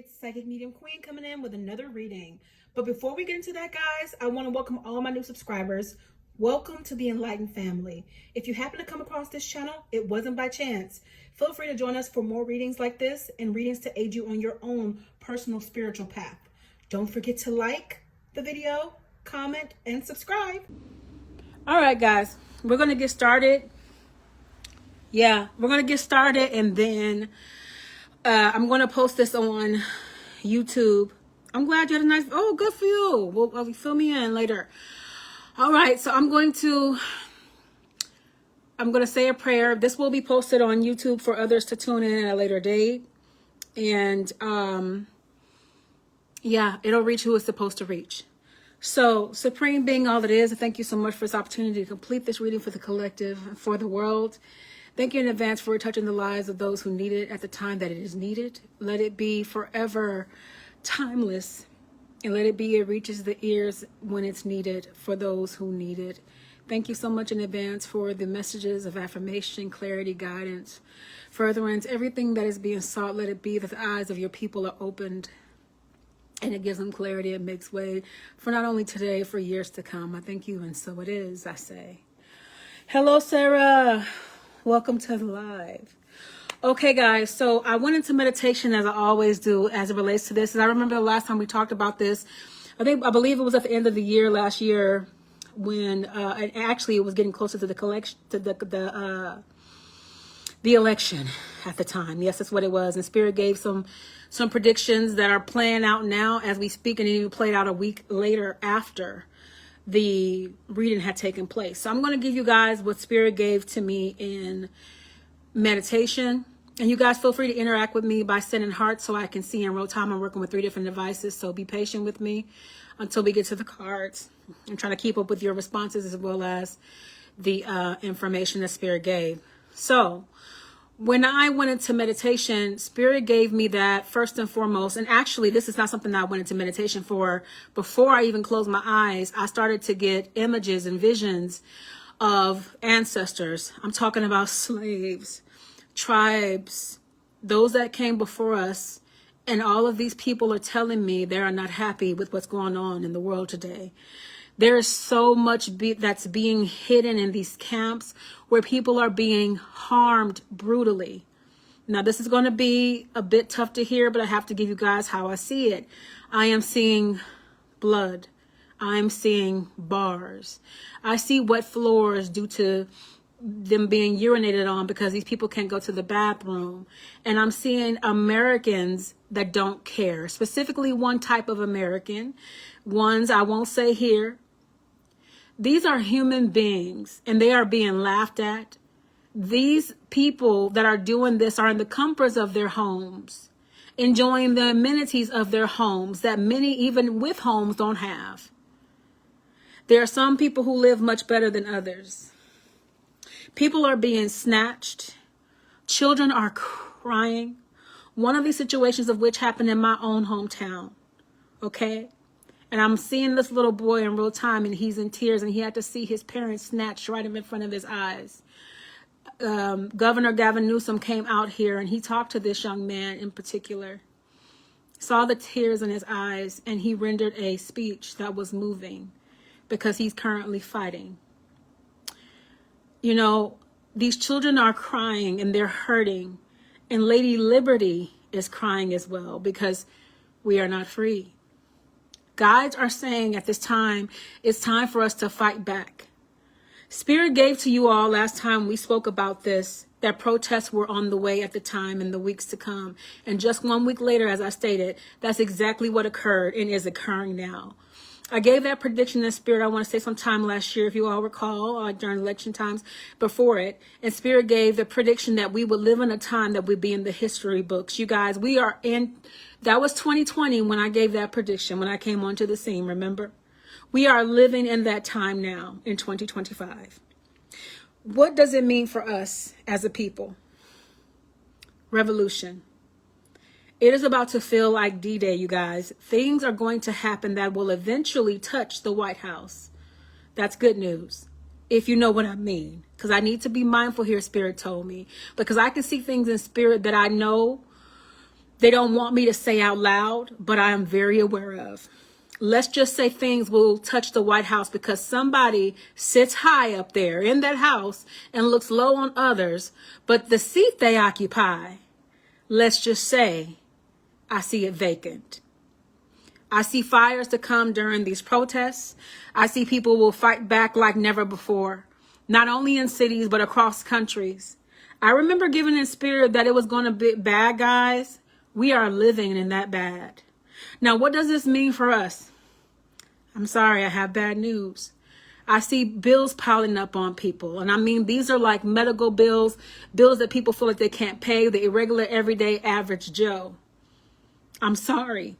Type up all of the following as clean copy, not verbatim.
it's Psychic Medium Queen coming in with another reading. But before we get into that, guys, I want to welcome all my new subscribers. Welcome to the Enlightened family. If you happen to come across this channel, it wasn't by chance. Feel free to join us for more readings like this and readings to aid you on your own personal spiritual path. Don't forget to like the video, comment, and subscribe. All right, guys, we're going to get started. Yeah, we're going to get started, and then I'm going to post this on YouTube. I'm glad you had a nice, oh, good for you. We'll fill me in later. All right, so I'm going to say a prayer. This will be posted on YouTube for others to tune in at a later date. And yeah, it'll reach who it's supposed to reach. So, Supreme Being, all that is, thank you so much for this opportunity to complete this reading for the collective and for the world. Thank you in advance for touching the lives of those who need it at the time that it is needed. Let it be forever timeless, and let it be it reaches the ears when it's needed for those who need it. Thank you so much in advance for the messages of affirmation, clarity, guidance, furtherance, everything that is being sought. Let it be that the eyes of your people are opened, and it gives them clarity and makes way for not only today, for years to come. I thank you, and so it is, I say. Hello, Sarah. Welcome to the live. Okay, guys, so I went into meditation as I always do as it relates to this. And I remember the last time we talked about this, I believe it was at the end of the year last year when, and actually it was getting closer to the collection, to the election at the time. Yes, that's what it was. And Spirit gave some predictions that are playing out now as we speak, and it even played out a week later after the reading had taken place. So I'm going to give you guys what Spirit gave to me in meditation. And you guys feel free to interact with me by sending hearts so I can see in real time. I'm working with 3 different devices, so be patient with me until we get to the cards. I'm trying to keep up with your responses as well as the information that Spirit gave. So when I went into meditation, Spirit gave me that first and foremost. And actually, this is not something that I went into meditation for. Before I even closed my eyes, I started to get images and visions of ancestors. I'm talking about slaves, tribes, those that came before us. And all of these people are telling me they are not happy with what's going on in the world today. There is so much that's being hidden in these camps where people are being harmed brutally. Now, this is going to be a bit tough to hear, but I have to give you guys how I see it. I am seeing blood. I'm seeing bars. I see wet floors due to them being urinated on because these people can't go to the bathroom. And I'm seeing Americans that don't care, specifically one type of American, ones I won't say here. These are human beings, and they are being laughed at. These people that are doing this are in the comforts of their homes, enjoying the amenities of their homes that many, even with homes, don't have. There are some people who live much better than others. People are being snatched. Children are crying. One of these situations of which happened in my own hometown. Okay? And I'm seeing this little boy in real time, and he's in tears, and he had to see his parents snatched right in front of his eyes. Governor Gavin Newsom came out here, and he talked to this young man in particular. Saw the tears in his eyes, and he rendered a speech that was moving because he's currently fighting. You know, these children are crying, and they're hurting. And Lady Liberty is crying as well because we are not free. Guides are saying at this time, it's time for us to fight back. Spirit gave to you all last time we spoke about this, that protests were on the way at the time in the weeks to come. And just 1 week later, as I stated, that's exactly what occurred and is occurring now. I gave that prediction in Spirit, I want to say sometime last year, if you all recall, during election times before it. And Spirit gave the prediction that we would live in a time that would be in the history books. You guys, we are in, that was 2020 when I gave that prediction, when I came onto the scene, remember? We are living in that time now in 2025. What does it mean for us as a people? Revolution. It is about to feel like D-Day, you guys. Things are going to happen that will eventually touch the White House. That's good news, if you know what I mean. Because I need to be mindful here, Spirit told me. Because I can see things in Spirit that I know they don't want me to say out loud, but I am very aware of. Let's just say things will touch the White House because somebody sits high up there in that house and looks low on others, but the seat they occupy, let's just say, I see it vacant. I see fires to come during these protests. I see people will fight back like never before, not only in cities, but across countries. I remember giving in spirit that it was going to be bad, guys. We are living in that bad. Now, what does this mean for us? I'm sorry, I have bad news. I see bills piling up on people. And I mean, these are like medical bills, bills that people feel like they can't pay, the irregular, everyday, average Joe. I'm sorry.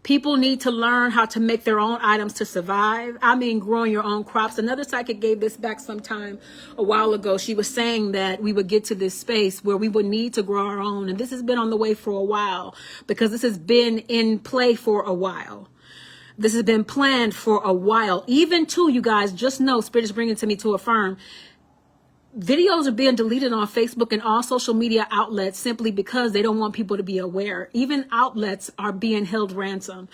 People need to learn how to make their own items to survive. I mean, growing your own crops. Another psychic gave this back sometime a while ago. She was saying that we would get to this space where we would need to grow our own. And this has been on the way for a while because this has been in play for a while. This has been planned for a while. Even too, you guys, just know, Spirit is bringing to me to affirm. Videos are being deleted on Facebook and all social media outlets simply because they don't want people to be aware. Even outlets are being held ransom.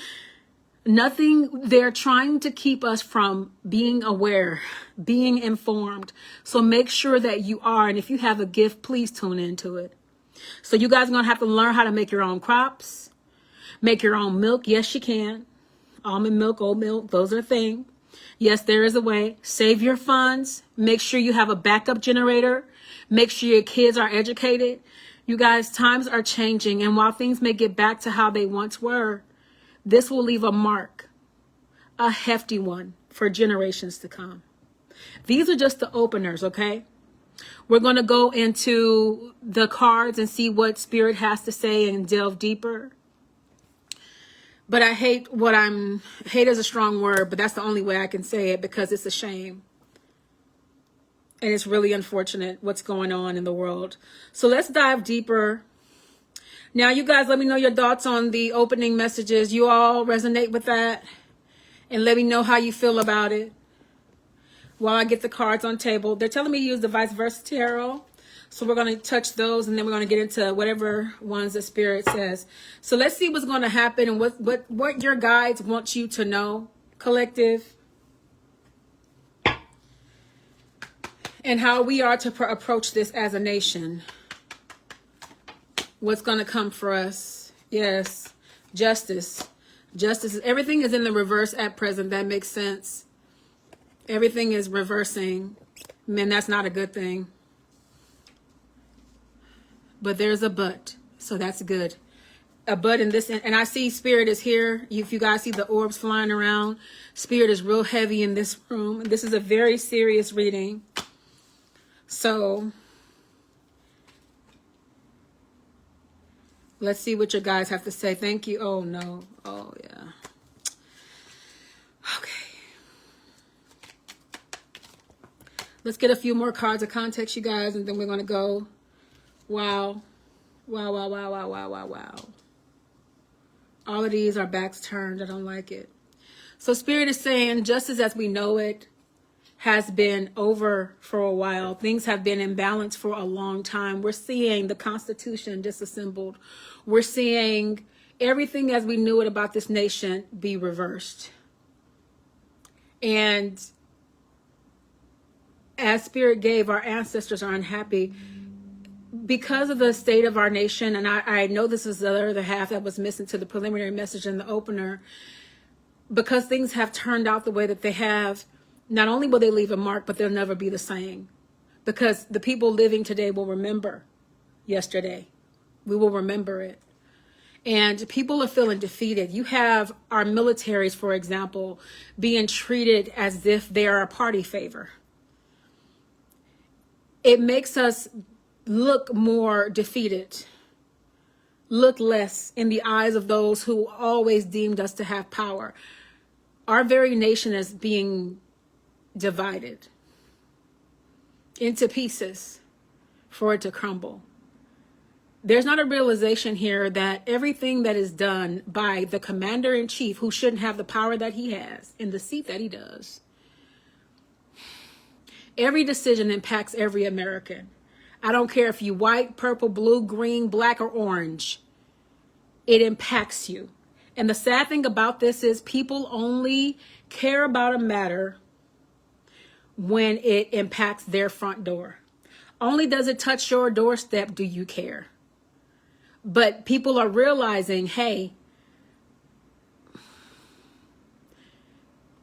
They're trying to keep us from being aware, being informed. So make sure that you are, and if you have a gift, please tune into it. So you guys are going to have to learn how to make your own crops, make your own milk. Yes, you can. Almond milk, oat milk, those are a thing. Yes, there is a way. Save your funds. Make sure you have a backup generator. Make sure your kids are educated. You guys, times are changing. And while things may get back to how they once were, this will leave a mark, a hefty one for generations to come. These are just the openers, okay? We're going to go into the cards and see what Spirit has to say and delve deeper. But I hate hate is a strong word, but that's the only way I can say it because it's a shame. And it's really unfortunate what's going on in the world. So let's dive deeper. Now, you guys, let me know your thoughts on the opening messages. You all resonate with that? And let me know how you feel about it while I get the cards on table. They're telling me to use the Vice Versa Tarot. So we're going to touch those and then we're going to get into whatever ones the Spirit says. So let's see what's going to happen and what your guides want you to know, collective. And how we are to approach this as a nation. What's going to come for us. Yes. Justice. Justice. Everything is in the reverse at present. That makes sense. Everything is reversing. Man, that's not a good thing. But there's a but, so that's good. A but in this, and I see Spirit is here. If you guys see the orbs flying around, Spirit is real heavy in this room. This is a very serious reading. So let's see what your guys have to say. Thank you. Oh, no. Oh, yeah. Okay. Let's get a few more cards of context, you guys, and then we're going to go. Wow. Wow, wow, wow, wow, wow, wow, wow. All of these are backs turned. I don't like it. So Spirit is saying justice as we know it has been over for a while. Things have been in balance for a long time. We're seeing the Constitution disassembled. We're seeing everything as we knew it about this nation be reversed. And as Spirit gave, our ancestors are unhappy because of the state of our nation. And I know this is the other half that was missing to the preliminary message in the opener. Because things have turned out the way that they have, not only will they leave a mark, but they'll never be the same. Because the people living today will remember yesterday. We will remember it. And people are feeling defeated. You have our militaries, for example, being treated as if they are a party favor. It makes us look more defeated, look less in the eyes of those who always deemed us to have power. Our very nation is being divided into pieces for it to crumble. There's not a realization here that everything that is done by the commander-in-chief, who shouldn't have the power that he has in the seat that he does, every decision impacts every American. I don't care if you white, purple, blue, green, black, or orange. It impacts you. And the sad thing about this is people only care about a matter when it impacts their front door. Only does it touch your doorstep do you care. But people are realizing, hey,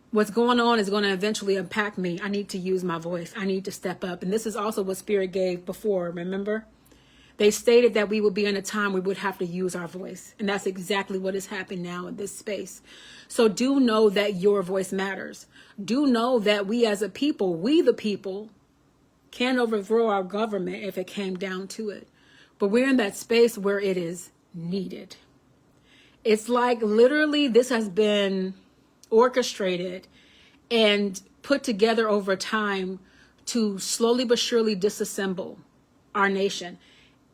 what's going on is going to eventually impact me. I need to use my voice. I need to step up. And this is also what Spirit gave before, remember? They stated that we would be in a time we would have to use our voice. And that's exactly what is happening now in this space. So do know that your voice matters. Do know that we as a people, we the people, can overthrow our government if it came down to it. But we're in that space where it is needed. It's like literally this has been orchestrated and put together over time to slowly but surely disassemble our nation.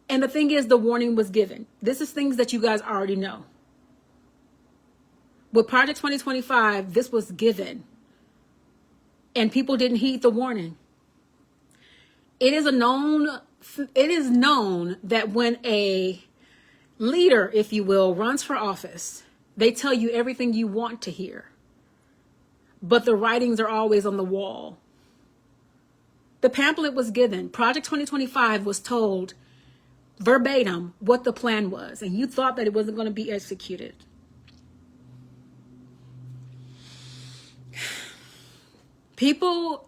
And the thing is, the warning was given. This is things that you guys already know. With Project 2025, this was given. And people didn't heed the warning. It is known that when a leader, if you will, runs for office, they tell you everything you want to hear. But the writings are always on the wall. The pamphlet was given. Project 2025 was told verbatim what the plan was, and you thought that it wasn't going to be executed. People,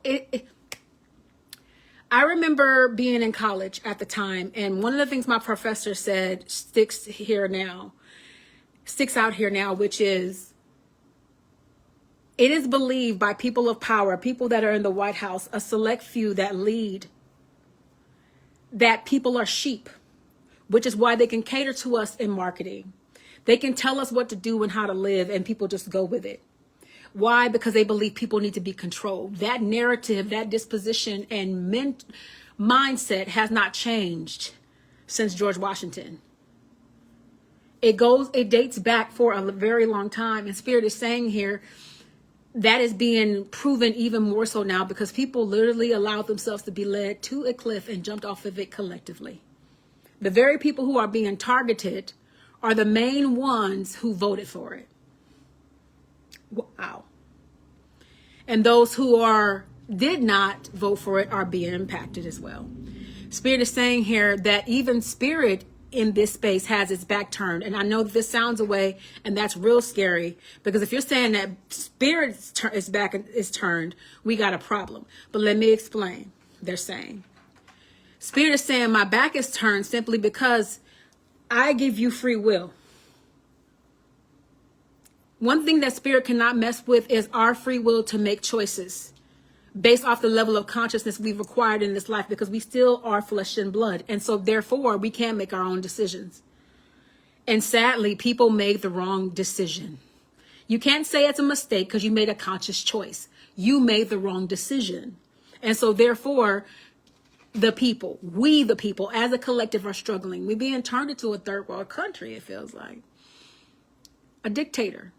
I remember being in college at the time, and one of the things my professor said sticks out here now, which is, it is believed by people of power, people that are in the White House, a select few that lead, that people are sheep, which is why they can cater to us in marketing. They can tell us what to do and how to live, and people just go with it. Why? Because they believe people need to be controlled. That narrative, that disposition and mindset has not changed since George Washington. It dates back for a very long time. And Spirit is saying here, that is being proven even more so now because people literally allowed themselves to be led to a cliff and jumped off of it collectively. The very people who are being targeted are the main ones who voted for it. Wow. And those who did not vote for it are being impacted as well. Spirit is saying here that even Spirit in this space has its back turned. And I know that this sounds away, and that's real scary, because if you're saying that Spirit's back is turned, we got a problem. But let me explain. They're saying Spirit is saying my back is turned simply because I give you free will. One thing that Spirit cannot mess with is our free will to make choices based off the level of consciousness we've acquired in this life, because we still are flesh and blood. And so therefore we can't make our own decisions. And sadly, people made the wrong decision. You can't say it's a mistake because you made a conscious choice. You made the wrong decision. And so therefore, we the people as a collective are struggling. We're being turned into a third world country, it feels like. A dictator.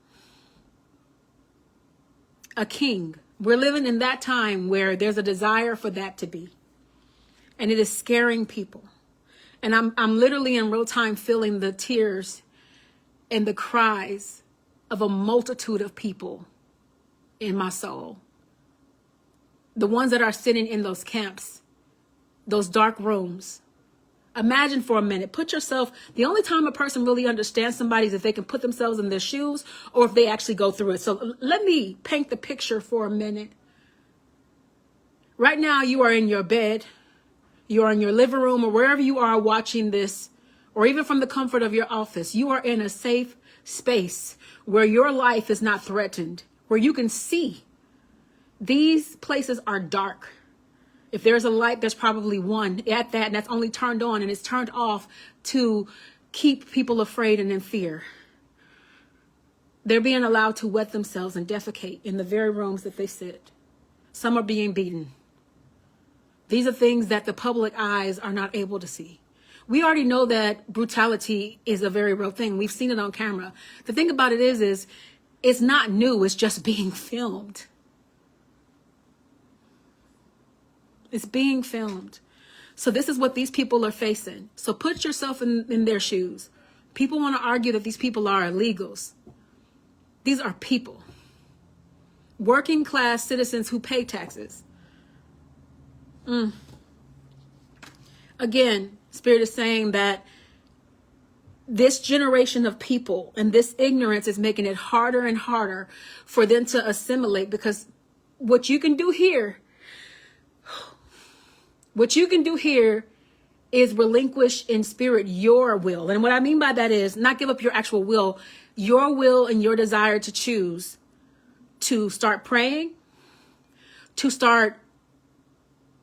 A king. We're living in that time where there's a desire for that to be. And it is scaring people. And I'm literally in real time feeling the tears and the cries of a multitude of people in my soul. The ones that are sitting in those camps, those dark rooms. Imagine for a minute, put yourself, the only time a person really understands somebody is if they can put themselves in their shoes or if they actually go through it. So let me paint the picture for a minute. Right now, you are in your bed, you are in your living room, or wherever you are watching this, or even from the comfort of your office. You are in a safe space where your life is not threatened, where you can see. These places are dark. If there's a light, there's probably one at that, and that's only turned on, and it's turned off to keep people afraid and in fear. They're being allowed to wet themselves and defecate in the very rooms that they sit. Some are being beaten. These are things that the public eyes are not able to see. We already know that brutality is a very real thing. We've seen it on camera. The thing about it is it's not new. It's just being filmed. It's being filmed. So this is what these people are facing. So put yourself in their shoes. People want to argue that these people are illegals. These are people. Working class citizens who pay taxes. Again, Spirit is saying that this generation of people and this ignorance is making it harder and harder for them to assimilate, because what you can do here is relinquish in spirit your will. And what I mean by that is not give up your actual will, your will and your desire to choose to start praying, to start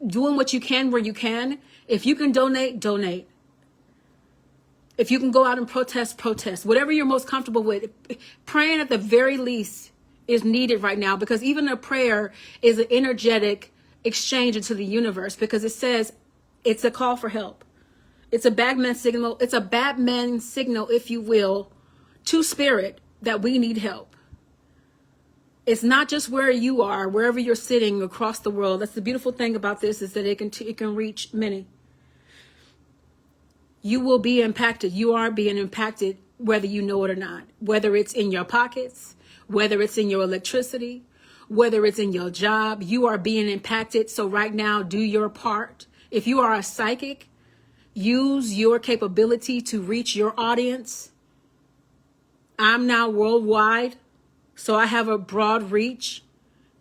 doing what you can where you can. If you can donate, donate. If you can go out and protest, protest. Whatever you're most comfortable with. Praying at the very least is needed right now, because even a prayer is an energetic exchange into the universe, because it says it's a call for help. It's a Batman signal. It's a Batman signal, if you will, to spirit that we need help. It's not just where you are, wherever you're sitting across the world. That's the beautiful thing about this, is that it can reach many. You will be impacted. You are being impacted, whether you know it or not. Whether it's in your pockets, whether it's in your electricity, whether it's in your job, you are being impacted. So right now, do your part. If you are a psychic, use your capability to reach your audience. I'm now worldwide, so I have a broad reach,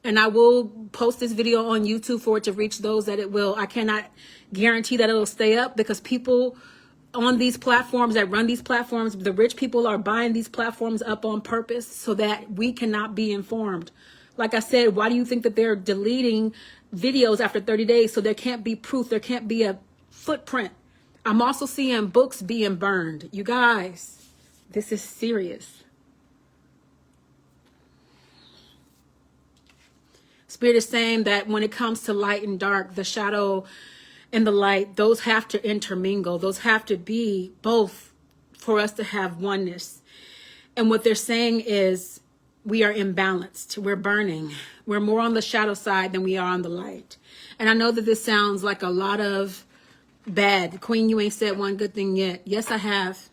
and I will post this video on YouTube for it to reach those that it will. I cannot guarantee that it'll stay up, because people on these platforms that run these platforms, the rich people are buying these platforms up on purpose so that we cannot be informed. Like I said, why do you think that they're deleting videos after 30 days? So there can't be proof. There can't be a footprint. I'm also seeing books being burned. You guys, this is serious. Spirit is saying that when it comes to light and dark, the shadow and the light, those have to intermingle. Those have to be both for us to have oneness. And what they're saying is we are imbalanced. We're burning. We're more on the shadow side than we are on the light. And I know that this sounds like a lot of bad. Queen, you ain't said one good thing yet. Yes, I have.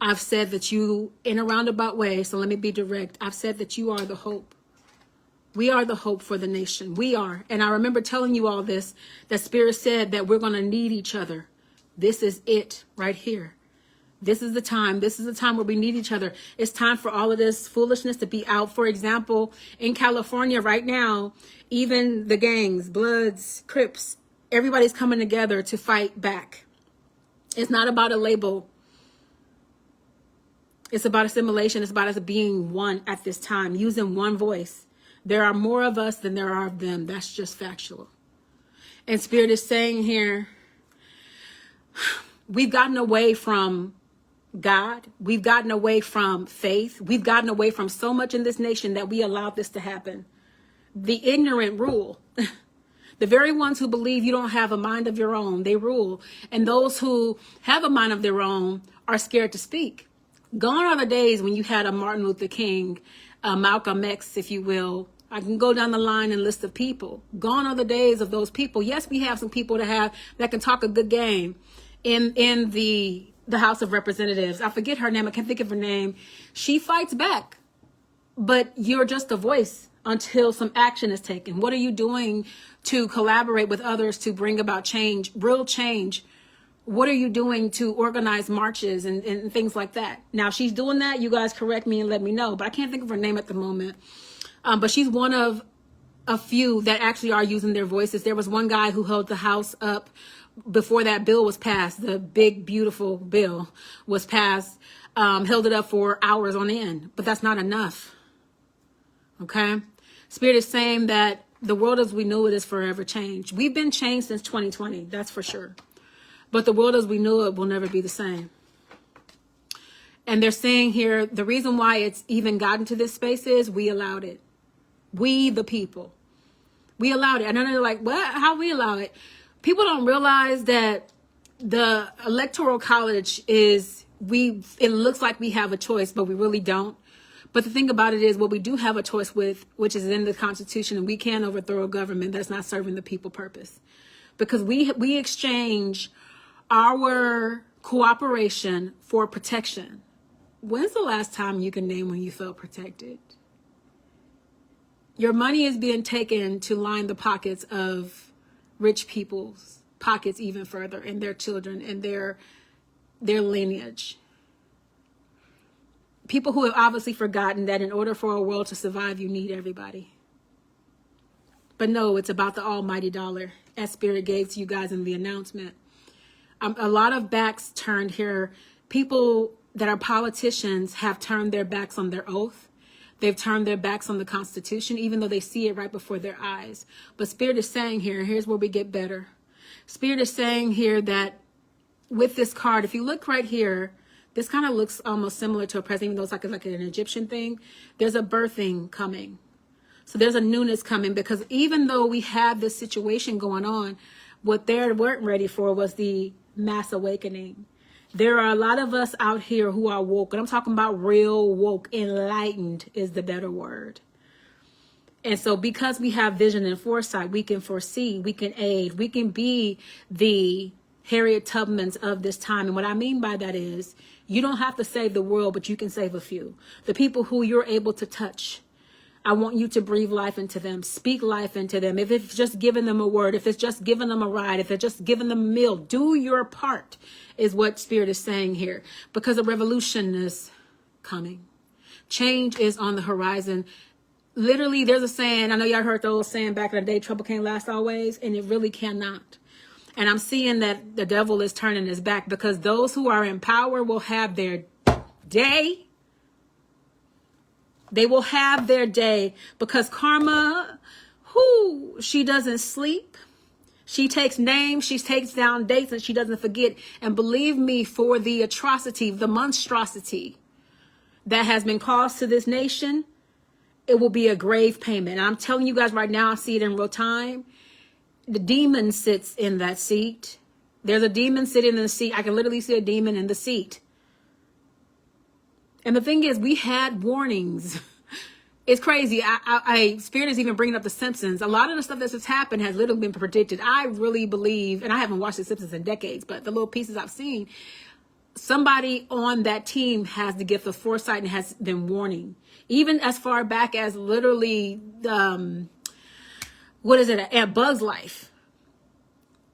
I've said that you, in a roundabout way, so let me be direct. I've said that you are the hope. We are the hope for the nation. We are. And I remember telling you all this, that Spirit said that we're going to need each other. This is it right here. This is the time. This is the time where we need each other. It's time for all of this foolishness to be out. For example, in California right now, even the gangs, Bloods, Crips, everybody's coming together to fight back. It's not about a label. It's about assimilation. It's about us being one at this time, using one voice. There are more of us than there are of them. That's just factual. And Spirit is saying here, we've gotten away from God. We've gotten away from faith. We've gotten away from so much in this nation that we allowed this to happen. The ignorant rule. The very ones who believe you don't have a mind of your own, they rule. And those who have a mind of their own are scared to speak. Gone are the days when you had a Martin Luther King, Malcolm X, if you will. I can go down the line and list of people. Gone are the days of those people. Yes, we have some people that can talk a good game in the House of Representatives. I forget her name. I can't think of her name. She fights back, but you're just a voice until some action is taken. What are you doing to collaborate with others to bring about change, real change? What are you doing to organize marches and things like that? Now, she's doing that. You guys correct me and let me know, but I can't think of her name at the moment. But she's one of a few that actually are using their voices. There was one guy who held the House up before that bill was passed. The big, beautiful bill was passed, held it up for hours on end. But that's not enough. Okay? Spirit is saying that the world as we knew it is forever changed. We've been changed since 2020. That's for sure. But the world as we knew it will never be the same. And they're saying here, the reason why it's even gotten to this space is we allowed it. We, the people. We allowed it. And then they're like, what? How we allow it? People don't realize that the Electoral College it looks like we have a choice, but we really don't. But the thing about it is what we do have a choice with, which is in the Constitution, and we can overthrow a government that's not serving the people purpose. because we exchange our cooperation for protection. When's the last time you can name when you felt protected? Your money is being taken to line the pockets of rich people's pockets even further, and their children and their lineage. People who have obviously forgotten that in order for a world to survive, you need everybody. But no, it's about the almighty dollar, as Spirit gave to you guys in the announcement. A lot of backs turned here. People that are politicians have turned their backs on their oath. They've turned their backs on the Constitution, even though they see it right before their eyes. But Spirit is saying here, here's where we get better. Spirit is saying here that with this card, if you look right here, this kind of looks almost similar to a president, even though it's like an Egyptian thing. There's a birthing coming. So there's a newness coming, because even though we have this situation going on, what they weren't ready for was the mass awakening. There are a lot of us out here who are woke, and I'm talking about real woke. Enlightened is the better word. And so because we have vision and foresight, we can foresee, we can aid, we can be the Harriet Tubmans of this time. And what I mean by that is, you don't have to save the world, but you can save a few. The people who you're able to touch, I want you to breathe life into them, speak life into them. If it's just giving them a word, if it's just giving them a ride, if it's just giving them a meal, do your part, is what Spirit is saying here. Because a revolution is coming. Change is on the horizon. Literally, there's a saying, I know y'all heard the old saying back in the day, trouble can't last always, and it really cannot. And I'm seeing that the devil is turning his back, because those who are in power will have their day. They will have their day, because karma, she doesn't sleep. She takes names, she takes down dates, and she doesn't forget. And believe me, for the atrocity, the monstrosity that has been caused to this nation, it will be a grave payment. And I'm telling you guys right now, I see it in real time. The demon sits in that seat. There's a demon sitting in the seat. I can literally see a demon in the seat. And the thing is, we had warnings. It's crazy. Spirit is even bringing up The Simpsons. A lot of the stuff that's just happened has literally been predicted. I really believe, and I haven't watched The Simpsons in decades, but the little pieces I've seen, somebody on that team has the gift of foresight and has been warning. Even as far back as literally, at Bug's Life.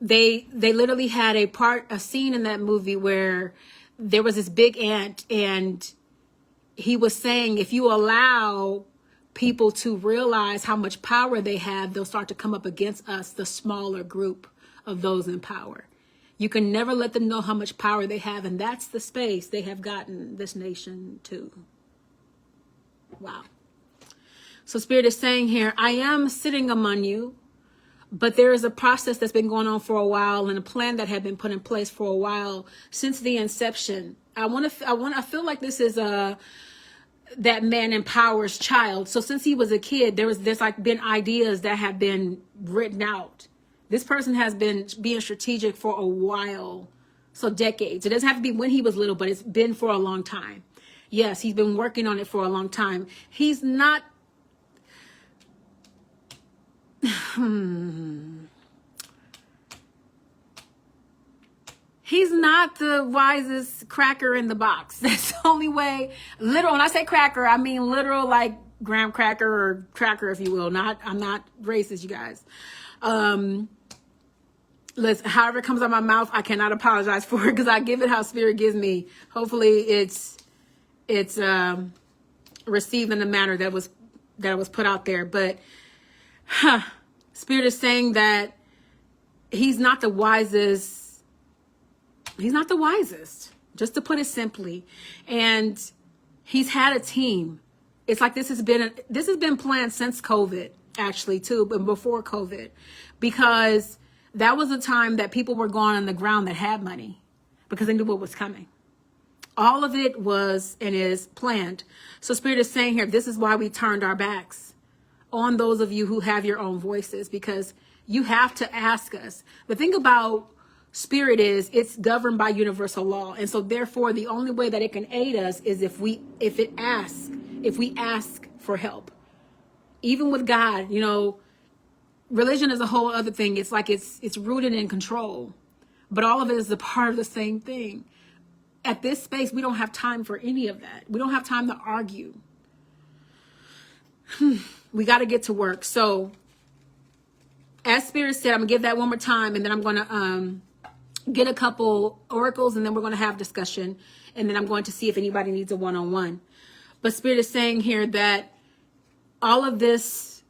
They literally had a scene in that movie where there was this big ant, and he was saying, if you allow people to realize how much power they have, they'll start to come up against us, the smaller group of those in power. You can never let them know how much power they have, and that's the space they have gotten this nation to. Wow. So Spirit is saying here, I am sitting among you, but there is a process that's been going on for a while, and a plan that had been put in place for a while since the inception. I feel like this is that man in power's child. So since he was a kid, there's like been ideas that have been written out. This person has been being strategic for a while, so decades. It doesn't have to be when he was little, but it's been for a long time. Yes, he's been working on it for a long time. He's not. He's not the wisest cracker in the box. That's the only way. Literal. When I say cracker, I mean literal, like graham cracker or cracker, if you will. I'm not racist, you guys. Listen, however it comes out of my mouth, I cannot apologize for it, because I give it how Spirit gives me. Hopefully it's received in the manner that was put out there. But Spirit is saying that he's not the wisest. He's not the wisest, just to put it simply. And he's had a team. It's like this has been planned since COVID, actually, too, but before COVID, because that was a time that people were going on the ground that had money, because they knew what was coming. All of it was and is planned. So Spirit is saying here, this is why we turned our backs on those of you who have your own voices, because you have to ask us. The thing about Spirit is it's governed by universal law. And so therefore, the only way that it can aid us is if we ask for help. Even with God, religion is a whole other thing. It's like it's rooted in control, but all of it is a part of the same thing. At this space, we don't have time for any of that. We don't have time to argue. We got to get to work. So as Spirit said, I'm gonna give that one more time, and then I'm gonna get a couple oracles, and then we're gonna have discussion, and then I'm going to see if anybody needs a one-on-one. But Spirit is saying here that all of this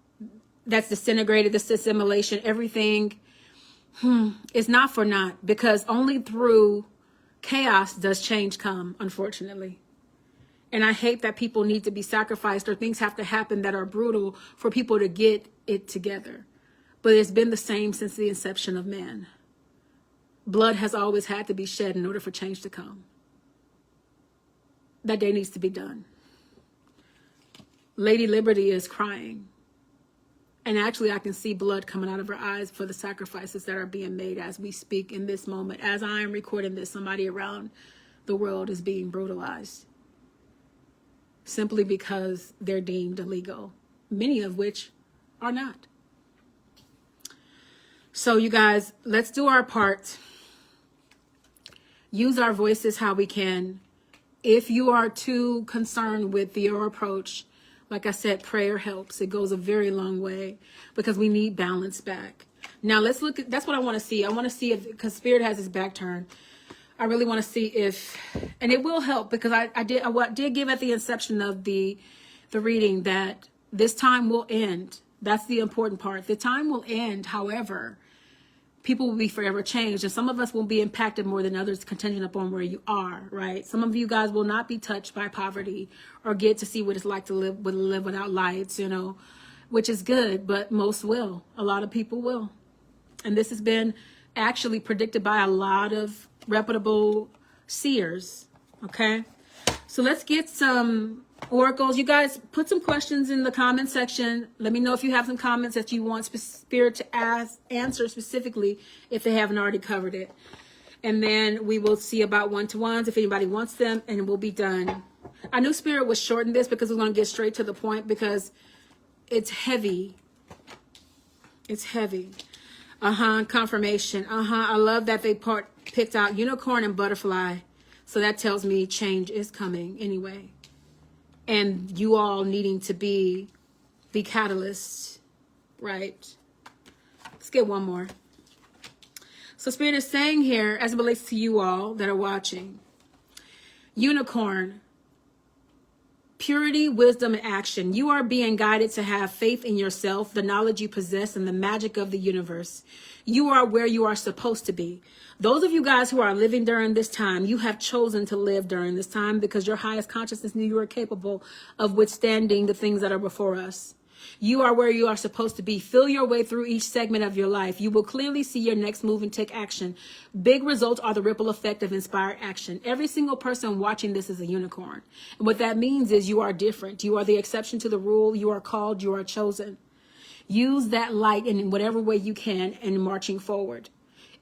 that's disintegrated, this assimilation, everything is not for naught, because only through chaos does change come, unfortunately. And I hate that people need to be sacrificed or things have to happen that are brutal for people to get it together. But it's been the same since the inception of man. Blood has always had to be shed in order for change to come. That day needs to be done. Lady Liberty is crying. And actually, I can see blood coming out of her eyes for the sacrifices that are being made as we speak in this moment. As I am recording this, somebody around the world is being brutalized. Simply because they're deemed illegal. Many of which are not. So you guys, let's do our part. Use our voices how we can. If you are too concerned with your approach, like I said, prayer helps. It goes a very long way because we need balance back. Now let's look at, that's what I want to see. I want to see if, because Spirit has his back turned. I really want to see if, and it will help because I did give at the inception of the reading that this time will end. That's the important part. The time will end. However, people will be forever changed, and some of us will be impacted more than others, contingent upon where you are, right? Some of you guys will not be touched by poverty or get to see what it's like to live without lights, you know, which is good, but most will. A lot of people will. And this has been actually predicted by a lot of reputable seers, okay? So let's get some oracles. You guys put some questions in the comment section. Let me know if you have some comments that you want Spirit to answer specifically if they haven't already covered it. And then we will see about one-to-ones if anybody wants them, and we'll be done. I knew Spirit would shorten this because we're going to get straight to the point because it's heavy. It's heavy. Confirmation. I love that they picked out unicorn and butterfly. So that tells me change is coming anyway. And you all needing to be the catalyst, right? Let's get one more. So Spirit is saying here, as it relates to you all that are watching, unicorn, purity, wisdom, and action. You are being guided to have faith in yourself, the knowledge you possess, and the magic of the universe. You are where you are supposed to be. Those of you guys who are living during this time, you have chosen to live during this time because your highest consciousness knew you were capable of withstanding the things that are before us. You are where you are supposed to be. Feel your way through each segment of your life. You will clearly see your next move and take action. Big results are the ripple effect of inspired action. Every single person watching this is a unicorn. And what that means is you are different. You are the exception to the rule. You are called. You are chosen. Use that light in whatever way you can in marching forward.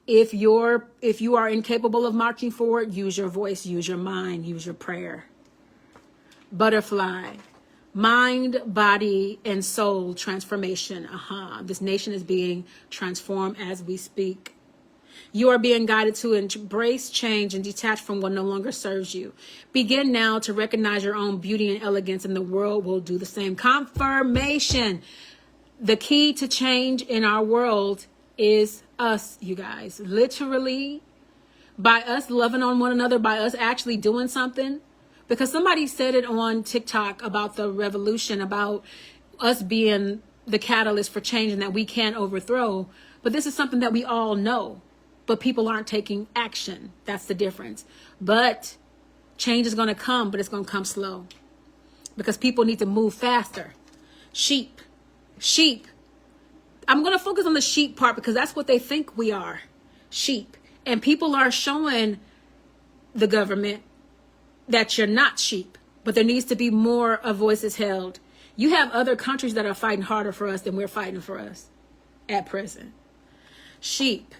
If you are incapable of marching forward, use your voice, use your mind, use your prayer. Butterfly. Mind, body, and soul transformation. This nation is being transformed as we speak. You are being guided to embrace change and detach from what no longer serves you. Begin now to recognize your own beauty and elegance, and the world will do the same. Confirmation. The key to change in our world is us, you guys. Literally, by us loving on one another, by us actually doing something. Because somebody said it on TikTok about the revolution, about us being the catalyst for change and that we can't overthrow. But this is something that we all know. But people aren't taking action. That's the difference. But change is going to come, but it's going to come slow. Because people need to move faster. Sheep. I'm going to focus on the sheep part because that's what they think we are. Sheep. And people are showing the government that you're not sheep, but there needs to be more of voices held. You have other countries that are fighting harder for us than we're fighting for us at present. Sheep.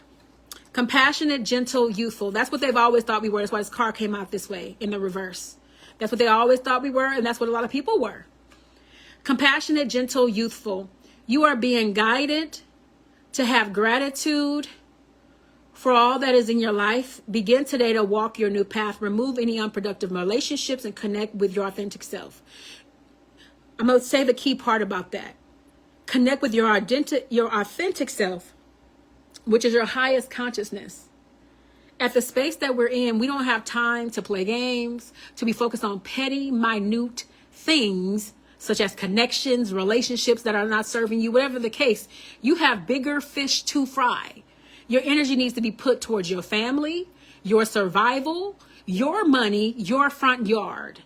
Compassionate, gentle, youthful. That's what they've always thought we were. That's why this car came out this way in the reverse. That's what they always thought we were, and that's what a lot of people were. Compassionate, gentle, youthful. You are being guided to have gratitude for all that is in your life. Begin today to walk your new path. Remove any unproductive relationships and connect with your authentic self. I'm going to say the key part about that. Connect with your authentic self, which is your highest consciousness. At the space that we're in, we don't have time to play games, to be focused on petty, minute things, such as connections, relationships that are not serving you, whatever the case. You have bigger fish to fry. Your energy needs to be put towards your family, your survival, your money, your front yard.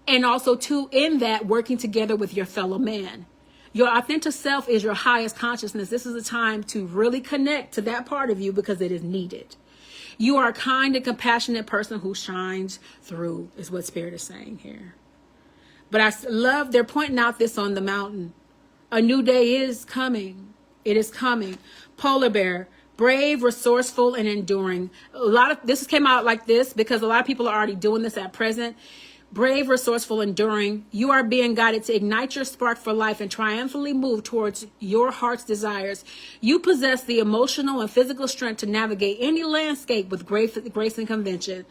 And also, too, in that, working together with your fellow man. Your authentic self is your highest consciousness. This is a time to really connect to that part of you because it is needed. You are a kind and compassionate person who shines through, is what Spirit is saying here. But I love, they're pointing out this on the mountain. A new day is coming. It is coming. Polar bear, brave, resourceful, and enduring. This came out like this because a lot of people are already doing this at present. Brave, resourceful, enduring. You are being guided to ignite your spark for life and triumphantly move towards your heart's desires. You possess the emotional and physical strength to navigate any landscape with grace and conviction.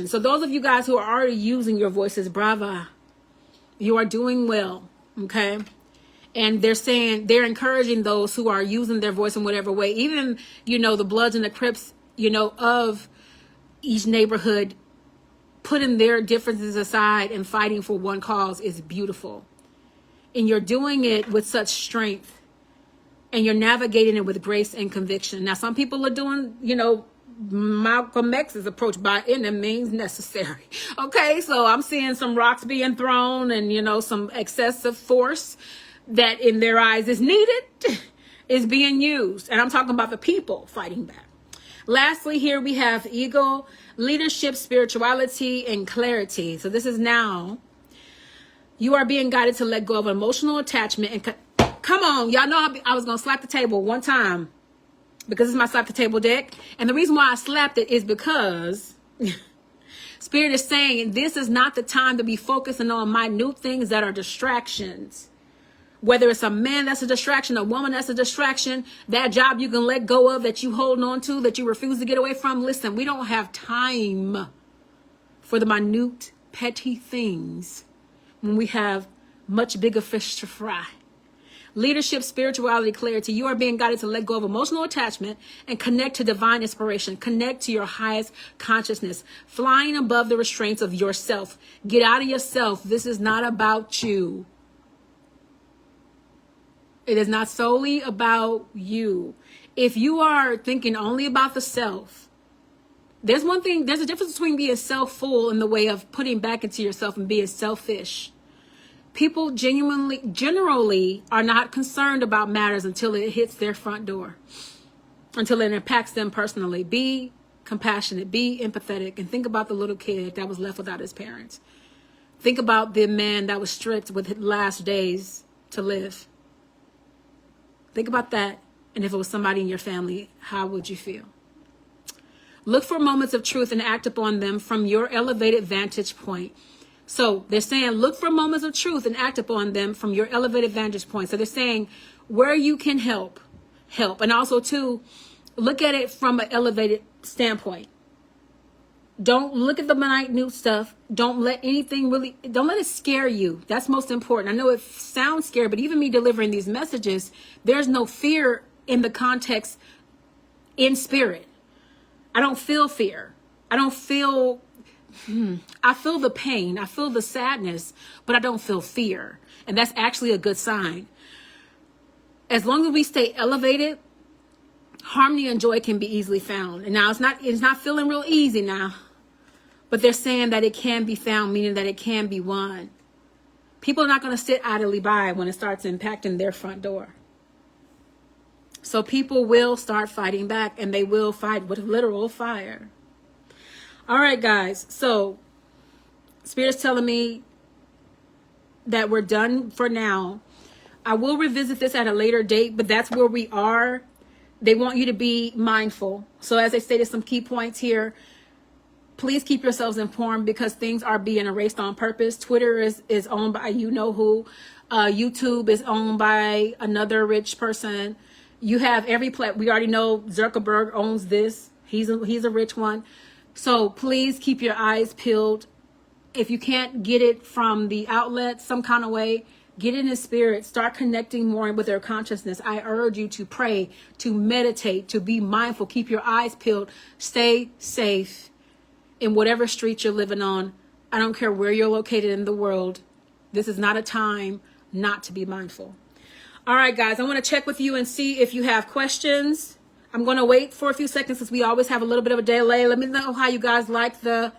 So those of you guys who are already using your voices, brava. You are doing well, okay? And they're saying, they're encouraging those who are using their voice in whatever way. Even, the Bloods and the Crips, of each neighborhood, putting their differences aside and fighting for one cause is beautiful. And you're doing it with such strength. And you're navigating it with grace and conviction. Now, some people are doing, Malcolm X's approach by any means necessary. Okay, so I'm seeing some rocks being thrown and, some excessive force that in their eyes is needed is being used. And I'm talking about the people fighting back. Lastly, here we have Eagle, leadership, spirituality, and clarity. So this is now. You are being guided to let go of emotional attachment. And come on, y'all know I was going to slap the table one time because it's my slap the table deck. And the reason why I slapped it is because Spirit is saying this is not the time to be focusing on minute things that are distractions. Whether it's a man that's a distraction, a woman that's a distraction, that job you can let go of that you hold on to, that you refuse to get away from. Listen, we don't have time for the minute, petty things when we have much bigger fish to fry. Leadership, spirituality, clarity. You are being guided to let go of emotional attachment and connect to divine inspiration. Connect to your highest consciousness. Flying above the restraints of yourself. Get out of yourself. This is not about you. It is not solely about you. If you are thinking only about the self, there's a difference between being self-full in the way of putting back into yourself and being selfish. People generally are not concerned about matters until it hits their front door, until it impacts them personally. Be compassionate, be empathetic, and think about the little kid that was left without his parents. Think about the man that was stripped with his last days to live. Think about that. And if it was somebody in your family, how would you feel? Look for moments of truth and act upon them from your elevated vantage point. So they're saying, look for moments of truth and act upon them from your elevated vantage point. So they're saying where you can help. And also, too, look at it from an elevated standpoint. Don't look at the minute stuff. Don't let it scare you. That's most important. I know it sounds scary, but even me delivering these messages, there's no fear in the context in spirit. I don't feel fear. I feel the pain. I feel the sadness, but I don't feel fear. And that's actually a good sign. As long as we stay elevated, harmony and joy can be easily found. And now it's not feeling real easy now, but they're saying that it can be found, meaning that it can be won. People are not going to sit idly by when it starts impacting their front door. So people will start fighting back, and they will fight with literal fire. All right, guys. So Spirit's telling me that we're done for now. I will revisit this at a later date, but that's where we are. They want you to be mindful. So as I stated, some key points here. Please keep yourselves informed because things are being erased on purpose. Twitter is owned by you know who. YouTube is owned by another rich person. You have every we already know Zuckerberg owns this. He's a rich one. So please keep your eyes peeled. If you can't get it from the outlet some kind of way, get in the spirit. Start connecting more with their consciousness. I urge you to pray, to meditate, to be mindful. Keep your eyes peeled. Stay safe in whatever street you're living on. I don't care where you're located in the world. This is not a time not to be mindful. All right, guys, I want to check with you and see if you have questions. I'm going to wait for a few seconds since we always have a little bit of a delay. Let me know how you guys like the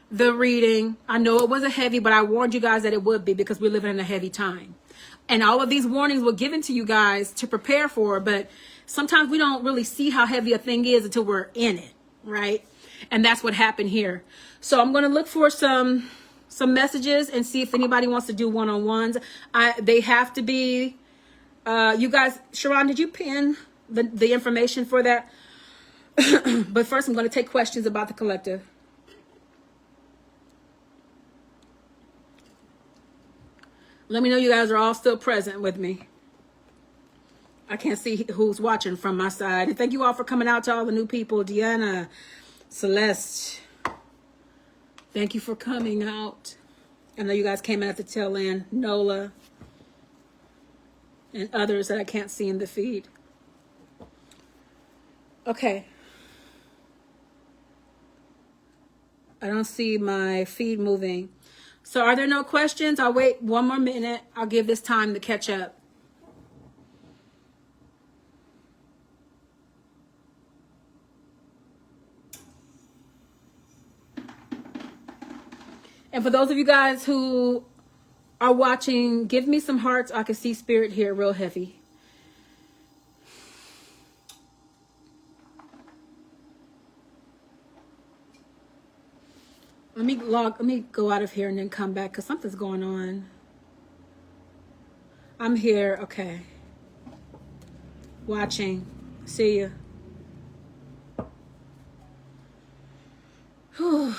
reading. I know it wasn't heavy, but I warned you guys that it would be because we're living in a heavy time. And all of these warnings were given to you guys to prepare for, but sometimes we don't really see how heavy a thing is until we're in it, right? And that's what happened here. So I'm going to look for some messages and see if anybody wants to do one-on-ones. They have to be, you guys, Sharon, did you pin the information for that? But first I'm going to take questions about the collective. Let me know you guys are all still present with me. I can't see who's watching from my side. And thank you all for coming out, to all the new people. Deanna, Celeste, thank you for coming out. I know you guys came out at the tail end. Nola and others that I can't see in the feed. Okay. I don't see my feed moving. So are there no questions? I'll wait one more minute. I'll give this time to catch up. And for those of you guys who are watching, give me some hearts. I can see spirit here real heavy. Let me go out of here and then come back because something's going on. I'm here. Okay. Watching. See you. Whew.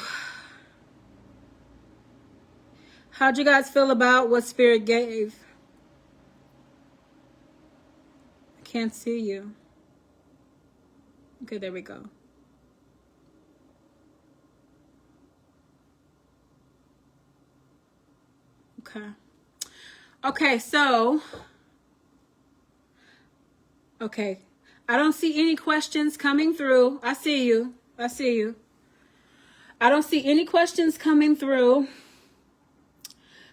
How'd you guys feel about what Spirit gave? I can't see you. Okay, there we go. Okay, so, okay. I don't see any questions coming through. I see you. I don't see any questions coming through.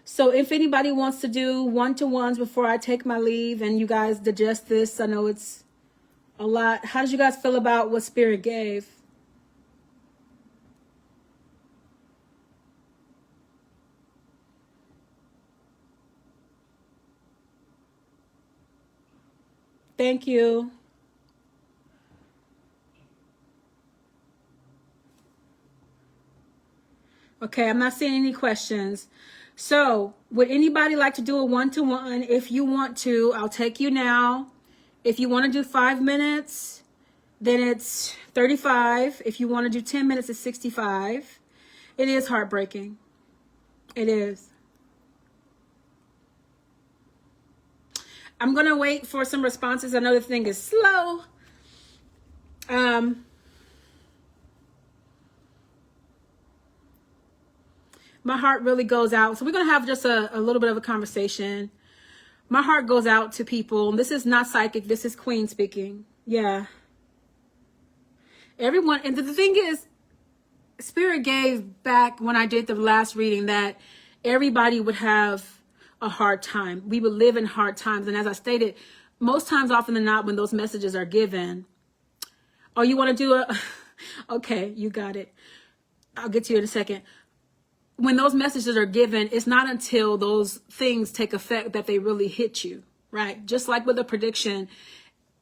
So if anybody wants to do one-to-ones before I take my leave and you guys digest this, I know it's a lot. How did you guys feel about what Spirit gave? Thank you. Okay, I'm not seeing any questions. So, would anybody like to do a one-to-one? If you want to, I'll take you now. If you want to do 5 minutes, then it's 35. If you want to do 10 minutes, it's 65. It is heartbreaking. It is. I'm going to wait for some responses. I know the thing is slow. My heart really goes out. So we're going to have just a little bit of a conversation. My heart goes out to people. This is not psychic. This is Queen speaking. Yeah. Everyone. And the thing is, Spirit gave back when I did the last reading that everybody would have a hard time. We would live in hard times. And as I stated, most times, often than not, when those messages are given, oh, you want to do a, okay, you got it. I'll get to you in a second. When those messages are given, it's not until those things take effect that they really hit you, right? Just like with a prediction,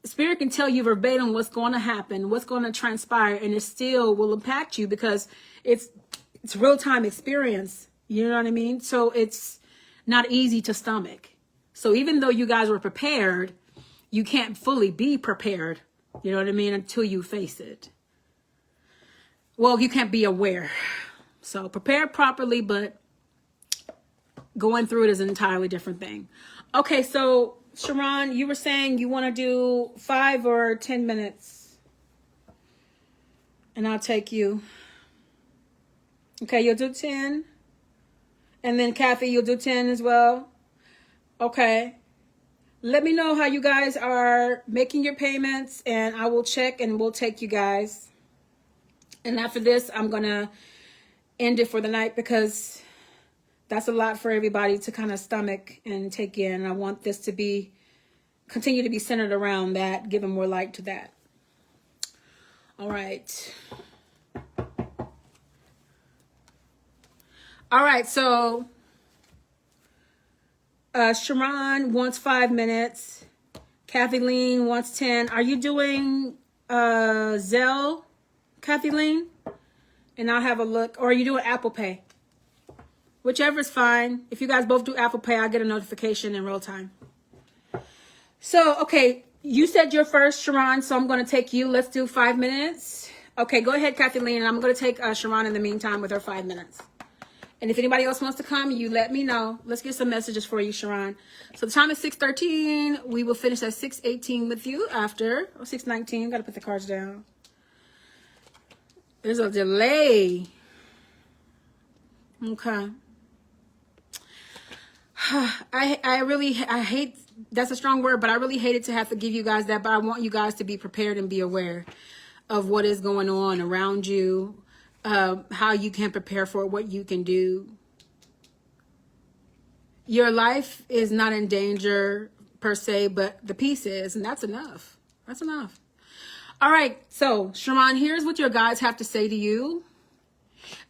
Spirit can tell you verbatim what's going to happen, what's going to transpire, and it still will impact you because it's real-time experience. You know what I mean? So it's not easy to stomach. So even though you guys were prepared, you can't fully be prepared, you know what I mean, until you face it. Well, you can't be aware. So prepare properly, but going through it is an entirely different thing. Okay, so Sharon, you were saying you want to do 5 or 10 minutes. And I'll take you. Okay, you'll do 10. And then Kathy, you'll do 10 as well. Okay. Let me know how you guys are making your payments, and I will check and we'll take you guys. And after this, I'm going to end it for the night because that's a lot for everybody to kind of stomach and take in. I want this to continue to be centered around that, giving more light to that. All right. All right, so Sharon wants 5 minutes. Kathleen wants 10. Are you doing Zelle, Kathleen? And I'll have a look. Or are you doing Apple Pay? Whichever is fine. If you guys both do Apple Pay, I'll get a notification in real time. So, okay, you said you're first, Sharon, so I'm going to take you. Let's do 5 minutes. Okay, go ahead, Kathleen, and I'm going to take Sharon in the meantime with her 5 minutes. And if anybody else wants to come, you let me know. Let's get some messages for you, Sharon. So the time is 6:13. We will finish at 6:18 with you after. Or 6:19. Got to put the cards down. There's a delay. Okay. I hate, that's a strong word, but I really hated to have to give you guys that. But I want you guys to be prepared and be aware of what is going on around you. How you can prepare for it, what you can do. Your life is not in danger per se, but the peace is, and that's enough. That's enough. All right, so Sharon, here's what your guides have to say to you.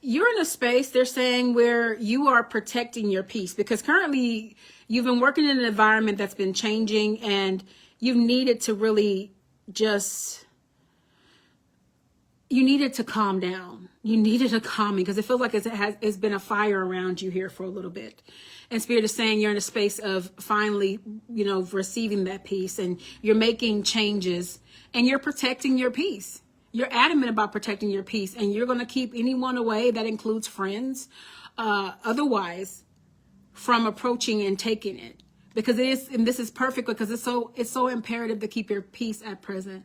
You're in a space, they're saying, where you are protecting your peace, because currently you've been working in an environment that's been changing, and you've needed to really you needed to calm down. You needed a calming because it feels like it's been a fire around you here for a little bit. And Spirit is saying you're in a space of finally, receiving that peace, and you're making changes and you're protecting your peace. You're adamant about protecting your peace, and you're going to keep anyone away. That includes friends, otherwise, from approaching and taking it, because it is, and this is perfect because it's so imperative to keep your peace at present.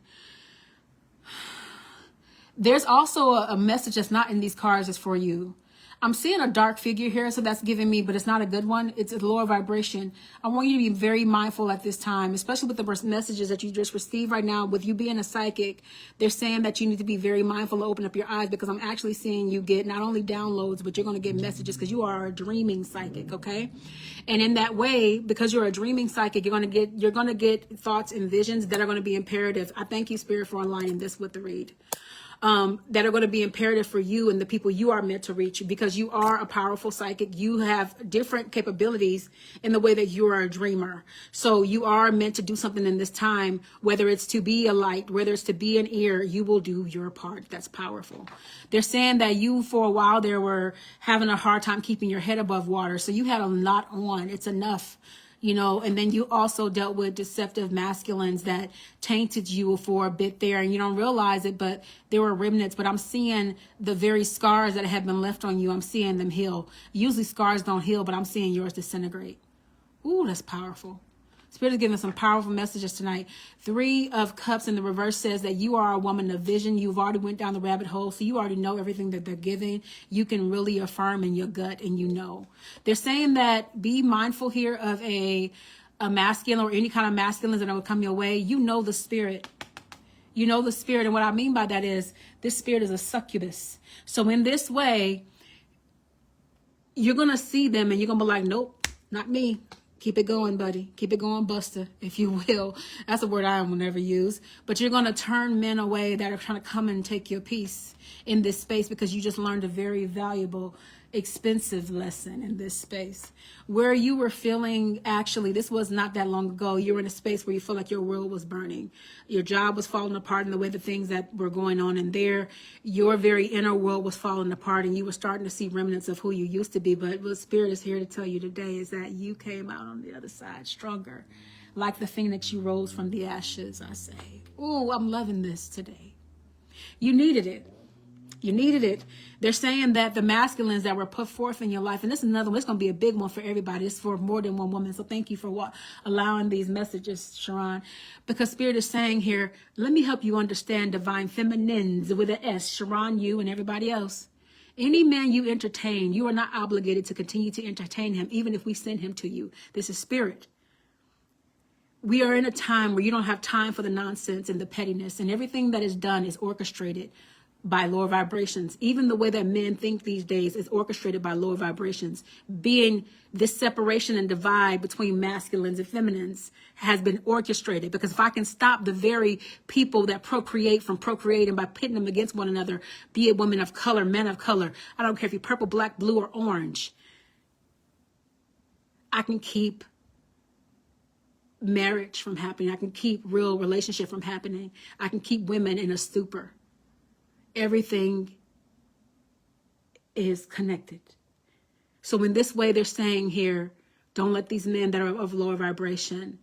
There's also a message that's not in these cards that's for you. I'm seeing a dark figure here, so that's giving me, but it's not a good one. It's a lower vibration. I want you to be very mindful at this time, especially with the messages that you just received right now. With you being a psychic, they're saying that you need to be very mindful to open up your eyes, because I'm actually seeing you get not only downloads, but you're going to get messages, because you are a dreaming psychic, okay? And in that way, because you're a dreaming psychic, you're going to get thoughts and visions that are going to be imperative. I thank you, Spirit, for aligning this with the read. That are going to be imperative for you and the people you are meant to reach, because you are a powerful psychic. You have different capabilities in the way that you are a dreamer. So you are meant to do something in this time, whether it's to be a light, whether it's to be an ear, you will do your part. That's powerful. They're saying that you, for a while there, were having a hard time keeping your head above water. So you had a lot on. It's enough. And then you also dealt with deceptive masculines that tainted you for a bit there, and you don't realize it, but there were remnants. But I'm seeing the very scars that have been left on you. I'm seeing them heal. Usually scars don't heal, but I'm seeing yours disintegrate. Ooh, that's powerful. Spirit is giving some powerful messages tonight. 3 of Cups in the reverse says that you are a woman of vision. You've already went down the rabbit hole, so you already know everything that they're giving. You can really affirm in your gut, and They're saying that be mindful here of a masculine or any kind of masculines that will come your way. You know the spirit. You know the spirit, and what I mean by that is this spirit is a succubus. So in this way, you're going to see them, and you're going to be like, nope, not me. Keep it going, buddy. Keep it going, Buster, if you will. That's a word I will never use. But you're going to turn men away that are trying to come and take your peace in this space, because you just learned a very valuable, expensive lesson in this space. Where you were feeling, actually, this was not that long ago, you were in a space where you feel like your world was burning. Your job was falling apart in the way the things that were going on in there. Your very inner world was falling apart, and you were starting to see remnants of who you used to be. But what Spirit is here to tell you today is that you came out on the other side stronger. Like the phoenix, you rose from the ashes, I say. Ooh, I'm loving this today. You needed it. You needed it. They're saying that the masculines that were put forth in your life, and this is another one, it's going to be a big one for everybody. It's for more than one woman. So thank you for allowing these messages, Sharon. Because Spirit is saying here, let me help you understand divine feminines with an S, Sharon, you, and everybody else. Any man you entertain, you are not obligated to continue to entertain him, even if we send him to you. This is Spirit. We are in a time where you don't have time for the nonsense and the pettiness, and everything that is done is orchestrated by lower vibrations. Even the way that men think these days is orchestrated by lower vibrations. Being this separation and divide between masculines and feminines has been orchestrated, because if I can stop the very people that procreate from procreating by pitting them against one another, be it women of color, men of color, I don't care if you're purple, black, blue, or orange, I can keep marriage from happening. I can keep real relationship from happening. I can keep women in a stupor. Everything is connected. So in this way, they're saying here, don't let these men that are of lower vibration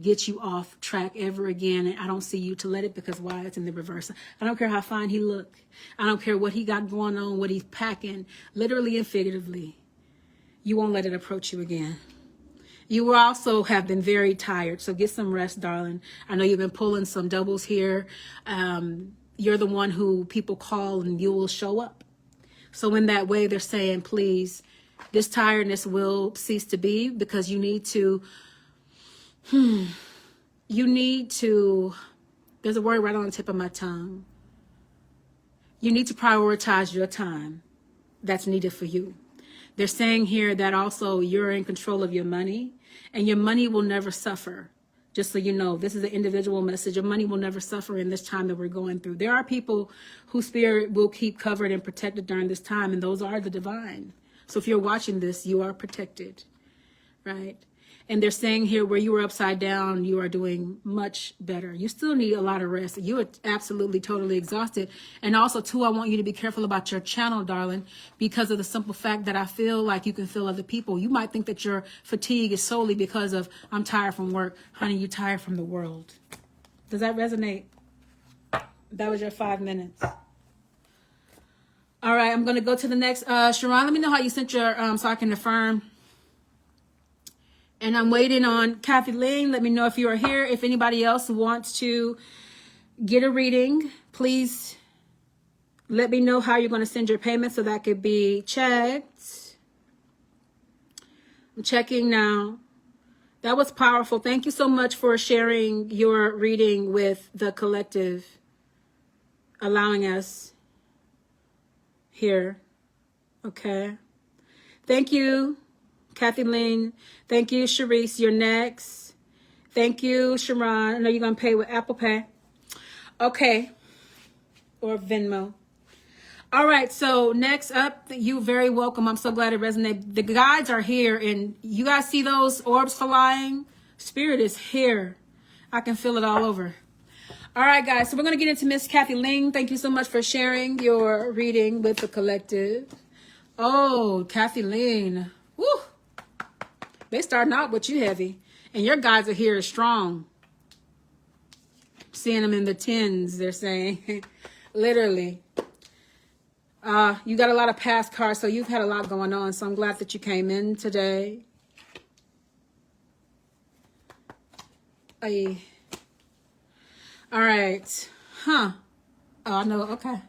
get you off track ever again. And I don't see you to let it, because why? It's in the reverse. I don't care how fine he look. I don't care what he got going on, what he's packing, literally and figuratively. You won't let it approach you again. You will also have been very tired, so get some rest, darling. I know you've been pulling some doubles here. You're the one who people call and you will show up. So in that way, they're saying, please, this tiredness will cease to be, because you need to, there's a word right on the tip of my tongue. You need to prioritize your time that's needed for you. They're saying here that also you're in control of your money, and your money will never suffer. Just so you know, this is an individual message. Your money will never suffer in this time that we're going through. There are people whose spirit will keep covered and protected during this time, and those are the divine. So if you're watching this, you are protected, right? And they're saying here, where you were upside down, you are doing much better. You still need a lot of rest. You are absolutely, totally exhausted. And also, too, I want you to be careful about your channel, darling, because of the simple fact that I feel like you can feel other people. You might think that your fatigue is solely because of, I'm tired from work. Honey, you're tired from the world. Does that resonate? That was your 5 minutes. All right, I'm going to go to the next. Sharon, let me know how you sent your, so I can affirm. And I'm waiting on Kathy Lane. Let me know if you are here. If anybody else wants to get a reading, please let me know how you're going to send your payment so that could be checked. I'm checking now. That was powerful. Thank you so much for sharing your reading with the collective, allowing us here. Okay. Thank you, Kathy Lane. Thank you, Sharice. You're next. Thank you, Sharon. I know you're going to pay with Apple Pay. Okay. Or Venmo. All right. So next up, you're very welcome. I'm so glad it resonated. The guides are here, and you guys see those orbs flying? Spirit is here. I can feel it all over. All right, guys. So we're going to get into Miss Kathy Ling. Thank you so much for sharing your reading with the collective. Oh, Kathy Ling. Woo. They starting out with you heavy, and your guys are here strong. Seeing them in the tens, they're saying. Literally. You got a lot of past cards, so you've had a lot going on, so I'm glad that you came in today. All right. Oh, I know. Okay.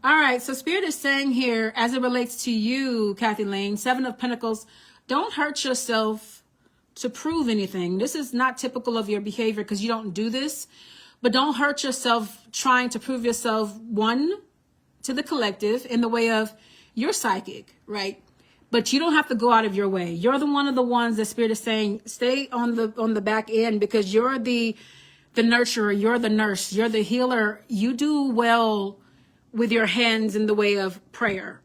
All right. So Spirit is saying here, as it relates to you, Kathy Lane, 7 of Pentacles, don't hurt yourself to prove anything. This is not typical of your behavior because you don't do this, but don't hurt yourself trying to prove yourself, one, to the collective in the way of you're psychic, right? But you don't have to go out of your way. You're the one of the ones that Spirit is saying, stay on the back end, because you're the nurturer, you're the nurse, you're the healer. You do well with your hands in the way of prayer.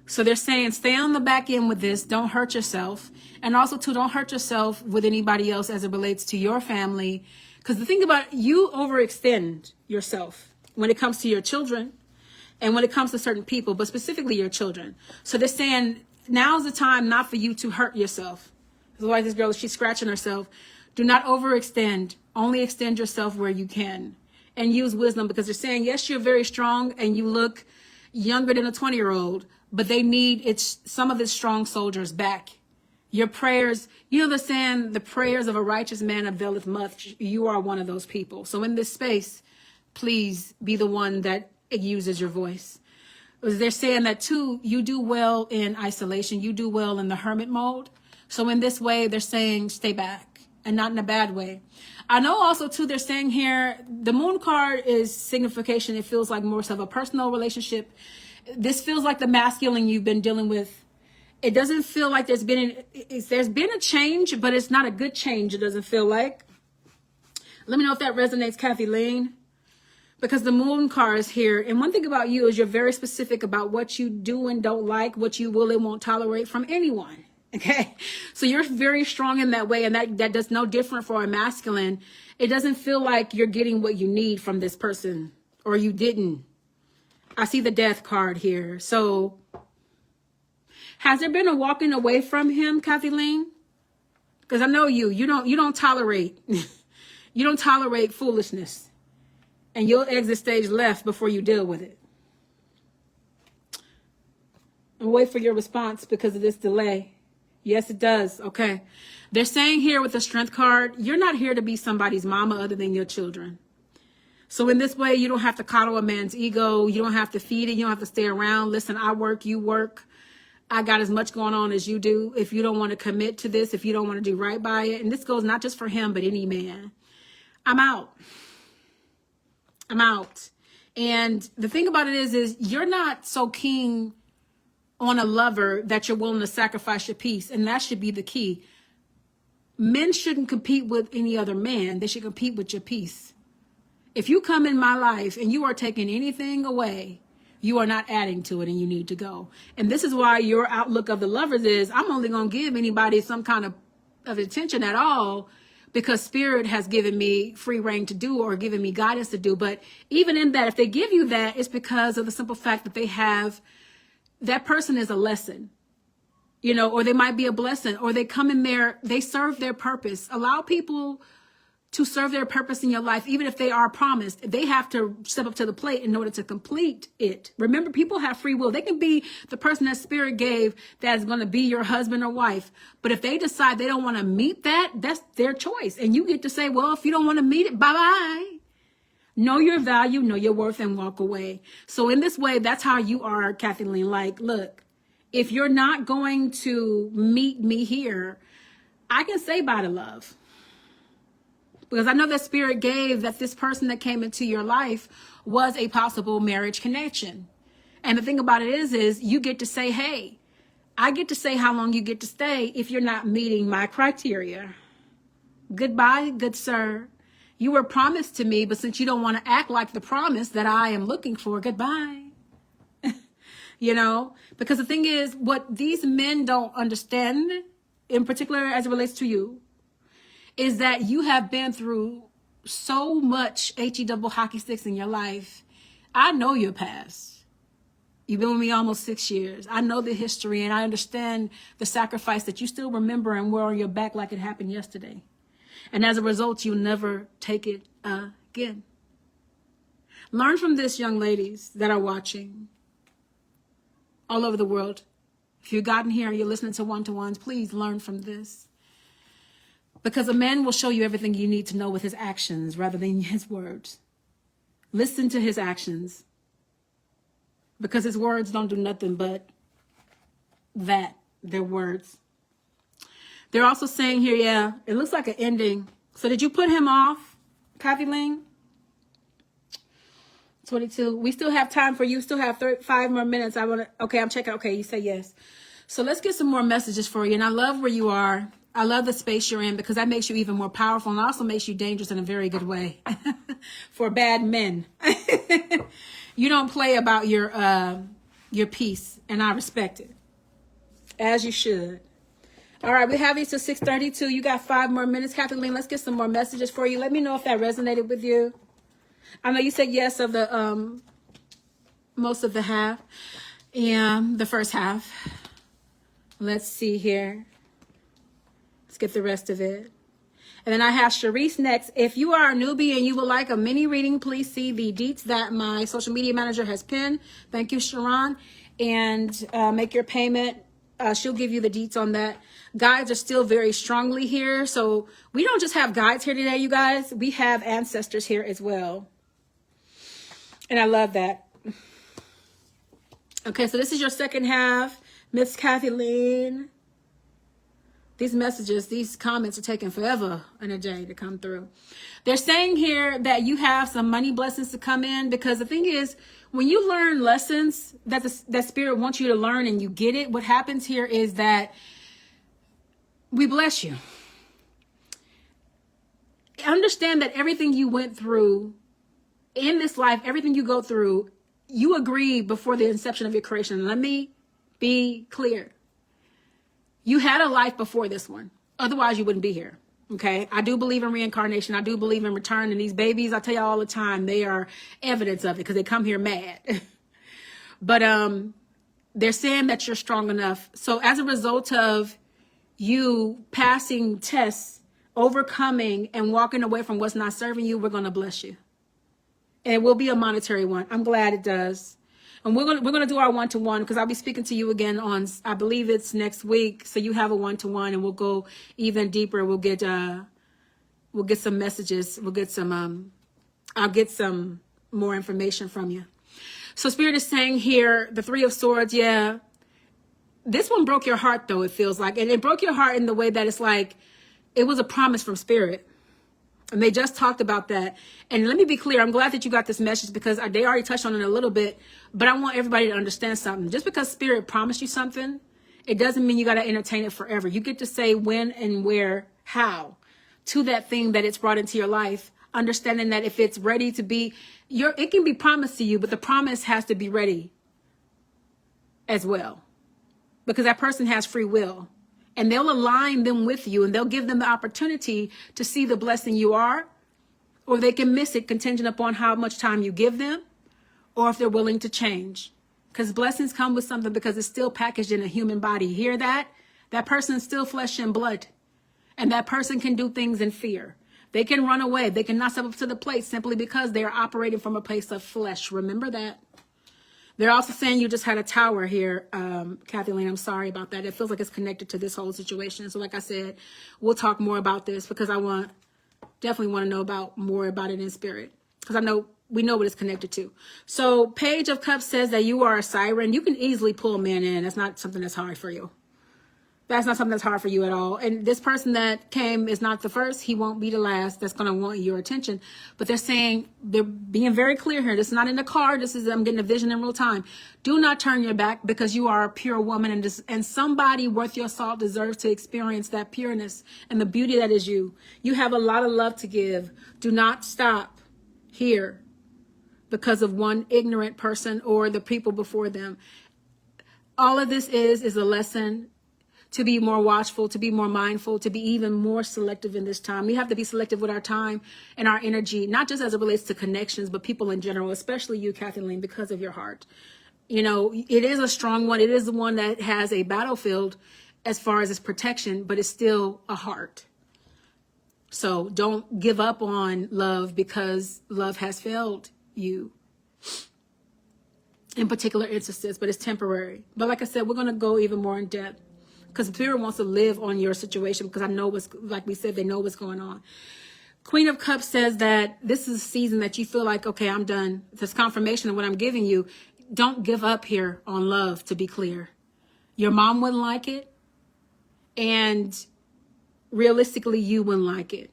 So they're saying, stay on the back end with this. Don't hurt yourself. And also, too, don't hurt yourself with anybody else as it relates to your family. Because the thing about you overextend yourself when it comes to your children and when it comes to certain people, but specifically your children. So they're saying, now's the time not for you to hurt yourself. Otherwise, this girl, she's scratching herself. Do not overextend. Only extend yourself where you can. And use wisdom, because they're saying, yes, you're very strong and you look younger than a 20-year-old, but they need some of its strong soldiers back. Your prayers, you know the saying, the prayers of a righteous man availeth much. You are one of those people. So in this space, please be the one that uses your voice. They're saying that too, you do well in isolation. You do well in the hermit mode. So in this way, they're saying stay back, and not in a bad way. I know also too, they're saying here, the moon card is signification. It feels like more of a personal relationship. This feels like the masculine you've been dealing with. It doesn't feel like there's been a change, but it's not a good change. It doesn't feel like. Let me know if that resonates, Kathy Lane. Because the moon card is here. And one thing about you is you're very specific about what you do and don't like, what you will and won't tolerate from anyone. Okay. So you're very strong in that way. And that does no different for a masculine. It doesn't feel like you're getting what you need from this person, or you didn't. I see the death card here. So has there been a walking away from him, Kathy Lane? Because I know you don't tolerate, you don't tolerate foolishness. And you'll exit stage left before you deal with it. And wait for your response because of this delay. Yes, it does. Okay. They're saying here with the strength card, you're not here to be somebody's mama other than your children. So in this way, you don't have to coddle a man's ego. You don't have to feed it. You don't have to stay around. Listen, I work, you work. I got as much going on as you do. If you don't want to commit to this, if you don't want to do right by it, and this goes not just for him, but any man, I'm out. I'm out. And the thing about it is you're not so keen on a lover that you're willing to sacrifice your peace. And that should be the key. Men shouldn't compete with any other man. They should compete with your peace. If you come in my life and you are taking anything away, you are not adding to it, and you need to go. And this is why your outlook of the lovers is, I'm only going to give anybody some kind of attention at all, because spirit has given me free reign to do, or given me guidance to do. But even in that, if they give you that, it's because of the simple fact that they have, that person is a lesson, you know, or they might be a blessing, or they come in there, they serve their purpose. Allow people to serve their purpose in your life. Even if they are promised, they have to step up to the plate in order to complete it. Remember, people have free will. They can be the person that spirit gave that's going to be your husband or wife. But if they decide they don't want to meet that, that's their choice. And you get to say, well, if you don't want to meet it, bye-bye. Know your value, know your worth, and walk away. So in this way, that's how you are, Kathy Lane. Like, look, if you're not going to meet me here, I can say bye to love. Because I know that spirit gave that this person that came into your life was a possible marriage connection. And the thing about it is you get to say, hey, I get to say how long you get to stay if you're not meeting my criteria. Goodbye, good sir. You were promised to me, but since you don't want to act like the promise that I am looking for, goodbye. You know, because the thing is, what these men don't understand, in particular as it relates to you, is that you have been through so much HE double hockey sticks in your life. I know your past. You've been with me almost 6 years. I know the history, and I understand the sacrifice that you still remember and wear on your back like it happened yesterday. And as a result, you'll never take it again. Learn from this, young ladies that are watching all over the world. If you've gotten here and you're listening to one-to-ones, please learn from this. Because a man will show you everything you need to know with his actions rather than his words. Listen to his actions. Because his words don't do nothing but that. They're words. They're also saying here, yeah, it looks like an ending. So did you put him off, Kathy Ling? 22. We still have time for you. Still have 5 more minutes. Okay, I'm checking. Okay, you say yes. So let's get some more messages for you. And I love where you are. I love the space you're in, because that makes you even more powerful, and also makes you dangerous in a very good way for bad men. You don't play about your peace, and I respect it, as you should. All right, we have you till 6:32. You got 5 more minutes, Kathleen. Let's get some more messages for you. Let me know if that resonated with you. I know you said yes of the most of the half, and the first half. Let's see here. Let's get the rest of it. And then I have Sharice next. If you are a newbie and you would like a mini reading, please see the deets that my social media manager has pinned. Thank you, Sharon. And make your payment. She'll give you the deets on that. Guides are still very strongly here. So we don't just have guides here today, you guys. We have ancestors here as well. And I love that. Okay, so this is your second half. Miss Kathleen. These messages, these comments are taking forever and a day to come through. They're saying here that you have some money blessings to come in, because the thing is, when you learn lessons that that Spirit wants you to learn and you get it, what happens here is that we bless you. Understand that everything you went through in this life, everything you go through, you agreed before the inception of your creation. Let me be clear. You had a life before this one. Otherwise, you wouldn't be here. Okay? I do believe in reincarnation. I do believe in return. And these babies, I tell you all the time, they are evidence of it because they come here mad. But they're saying that you're strong enough. So as a result of you passing tests, overcoming, and walking away from what's not serving you, we're going to bless you. And it will be a monetary one. I'm glad it does. And we're gonna do our one-to-one, because I'll be speaking to you again on, I believe it's next week. So you have a one-to-one, and we'll go even deeper. We'll get some messages. We'll get some I'll get some more information from you. So Spirit is saying here, the Three of Swords, yeah. This one broke your heart, though, it feels like. And it broke your heart in the way that it's like, it was a promise from Spirit. And they just talked about that. And let me be clear. I'm glad that you got this message, because they already touched on it a little bit. But I want everybody to understand something. Just because Spirit promised you something, it doesn't mean you got to entertain it forever. You get to say when and where, how to that thing that it's brought into your life. Understanding that if it's ready to be, it can be promised to you, but the promise has to be ready as well. Because that person has free will. And they'll align them with you, and they'll give them the opportunity to see the blessing you are, or they can miss it contingent upon how much time you give them, or if they're willing to change. Because blessings come with something, because it's still packaged in a human body. You hear that? That person is still flesh and blood. And that person can do things in fear. They can run away. They can not step up to the plate simply because they are operating from a place of flesh. Remember that. They're also saying you just had a tower here, Kathleen. I'm sorry about that. It feels like it's connected to this whole situation. So like I said, we'll talk more about this, because I definitely want to know more about it in spirit, because we know what it's connected to. So Page of Cups says that you are a siren. You can easily pull a man in. That's not something that's hard for you. That's not something that's hard for you at all. And this person that came is not the first. He won't be the last that's going to want your attention. But they're being very clear here. This is not in the card. I'm getting a vision in real time. Do not turn your back, because you are a pure woman. And somebody worth your salt deserves to experience that pureness and the beauty that is you. You have a lot of love to give. Do not stop here because of one ignorant person or the people before them. All of this is a lesson to be more watchful, to be more mindful, to be even more selective in this time. We have to be selective with our time and our energy, not just as it relates to connections, but people in general, especially you, Kathleen, because of your heart. You know, it is a strong one. It is the one that has a battlefield as far as its protection, but it's still a heart. So don't give up on love, because love has failed you in particular instances, but it's temporary. But like I said, we're going to go even more in depth, because the Spirit wants to live on your situation, because I know like we said, they know what's going on. Queen of Cups says that this is a season that you feel like, okay, I'm done. This confirmation of what I'm giving you. Don't give up here on love, to be clear. Your mom wouldn't like it. And realistically, you wouldn't like it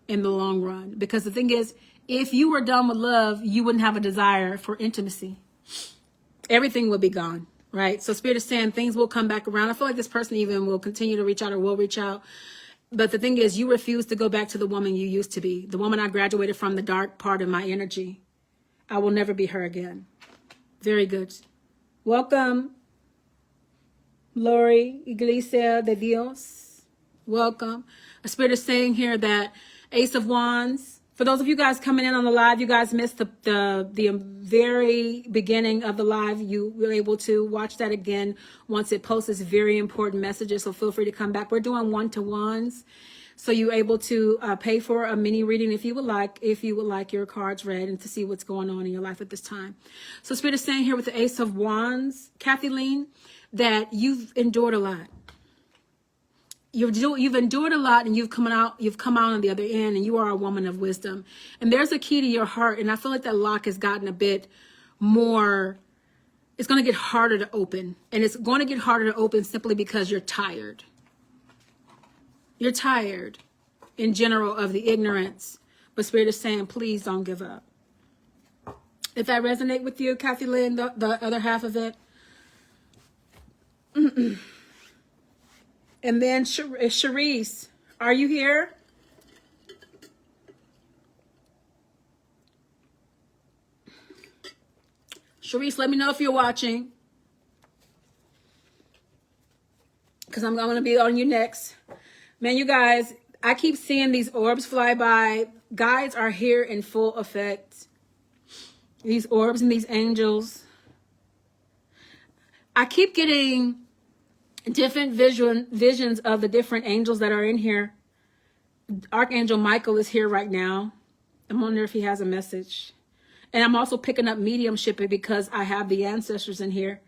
in the long run. Because the thing is, if you were done with love, you wouldn't have a desire for intimacy. Everything would be gone. Right? So Spirit is saying things will come back around. I feel like this person even will continue to reach out, or will reach out. But the thing is, you refuse to go back to the woman you used to be. The woman I graduated from, the dark part of my energy. I will never be her again. Very good. Welcome, Lori Iglesia de Dios. Welcome. A Spirit is saying here that Ace of Wands, For those of you guys coming in on the live, you guys missed the very beginning of the live. You were able to watch that again once it posts this very important messages. So feel free to come back. We're doing one-to-ones. So you're able to pay for a mini reading if you would like your cards read and to see what's going on in your life at this time. So Spirit is saying here with the Ace of Wands, Kathleen, that you've endured a lot. You've endured a lot, and you've come out on the other end, and you are a woman of wisdom. And there's a key to your heart, and I feel like that lock has gotten a bit more, it's going to get harder to open. And it's going to get harder to open simply because you're tired. You're tired in general of the ignorance, but Spirit is saying, please don't give up. If that resonate with you, Kathy Lynn, the other half of it. And then Sharice, are you here? Sharice, let me know if you're watching, because I'm going to be on you next. Man, you guys, I keep seeing these orbs fly by. Guides are here in full effect. These orbs and these angels. I keep getting different visions of the different angels that are in here. Archangel Michael is here right now. I wonder if he has a message. And I'm also picking up mediumship because I have the ancestors in here.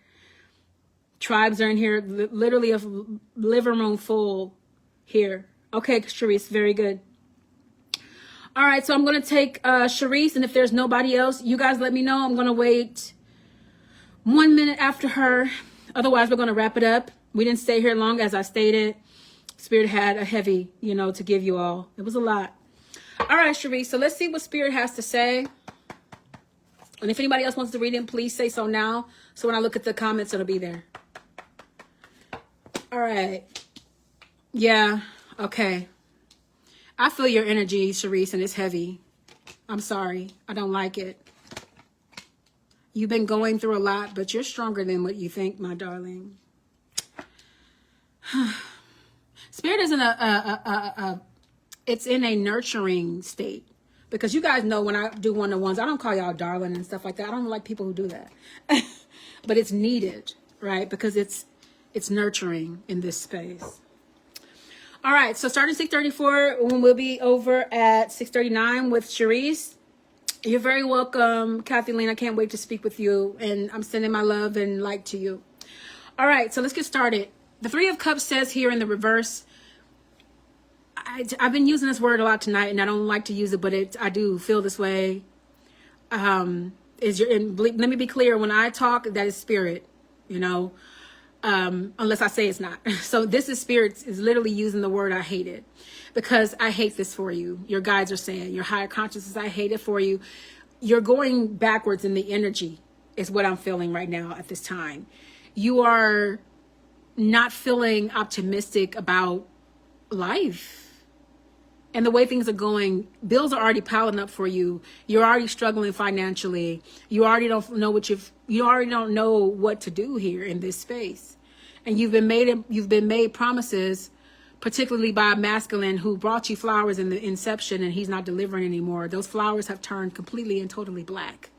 Tribes are in here, literally a living room full here. Okay, Sharice, very good. All right, so I'm going to take Sharice, and if there's nobody else, you guys let me know. I'm going to wait 1 minute after her. Otherwise, we're going to wrap it up. We didn't stay here long, as I stated. Spirit had a heavy, to give you all. It was a lot. All right, Sharice, so let's see what Spirit has to say. And if anybody else wants to read it, please say so now. So when I look at the comments, it'll be there. All right. Yeah, okay. I feel your energy, Sharice, and it's heavy. I'm sorry. I don't like it. You've been going through a lot, but you're stronger than what you think, my darling. Spirit is in it's in a nurturing state, because you guys know when I do one-on-ones, I don't call y'all darling and stuff like that. I don't like people who do that. But it's needed, right? Because it's nurturing in this space. All right, so starting 6:34, we'll be over at 6:39 with Sharice. You're very welcome, Kathleen. I can't wait to speak with you, and I'm sending my love and light to you. All right, so let's get started. The Three of Cups says here in the reverse, I've been using this word a lot tonight, and I don't like to use it, but I do feel this way. Let me be clear, when I talk, that is spirit, unless I say it's not. So this is spirit is literally using the word I hate it, because I hate this for you. Your guides are saying, your higher consciousness, I hate it for you. You're going backwards in the energy is what I'm feeling right now at this time. You are not feeling optimistic about life and the way things are going. Bills are already piling up for you. You're already struggling financially. You already don't know what to do here in this space. And you've been made promises, particularly by a masculine who brought you flowers in the inception, and he's not delivering anymore. Those flowers have turned completely and totally black.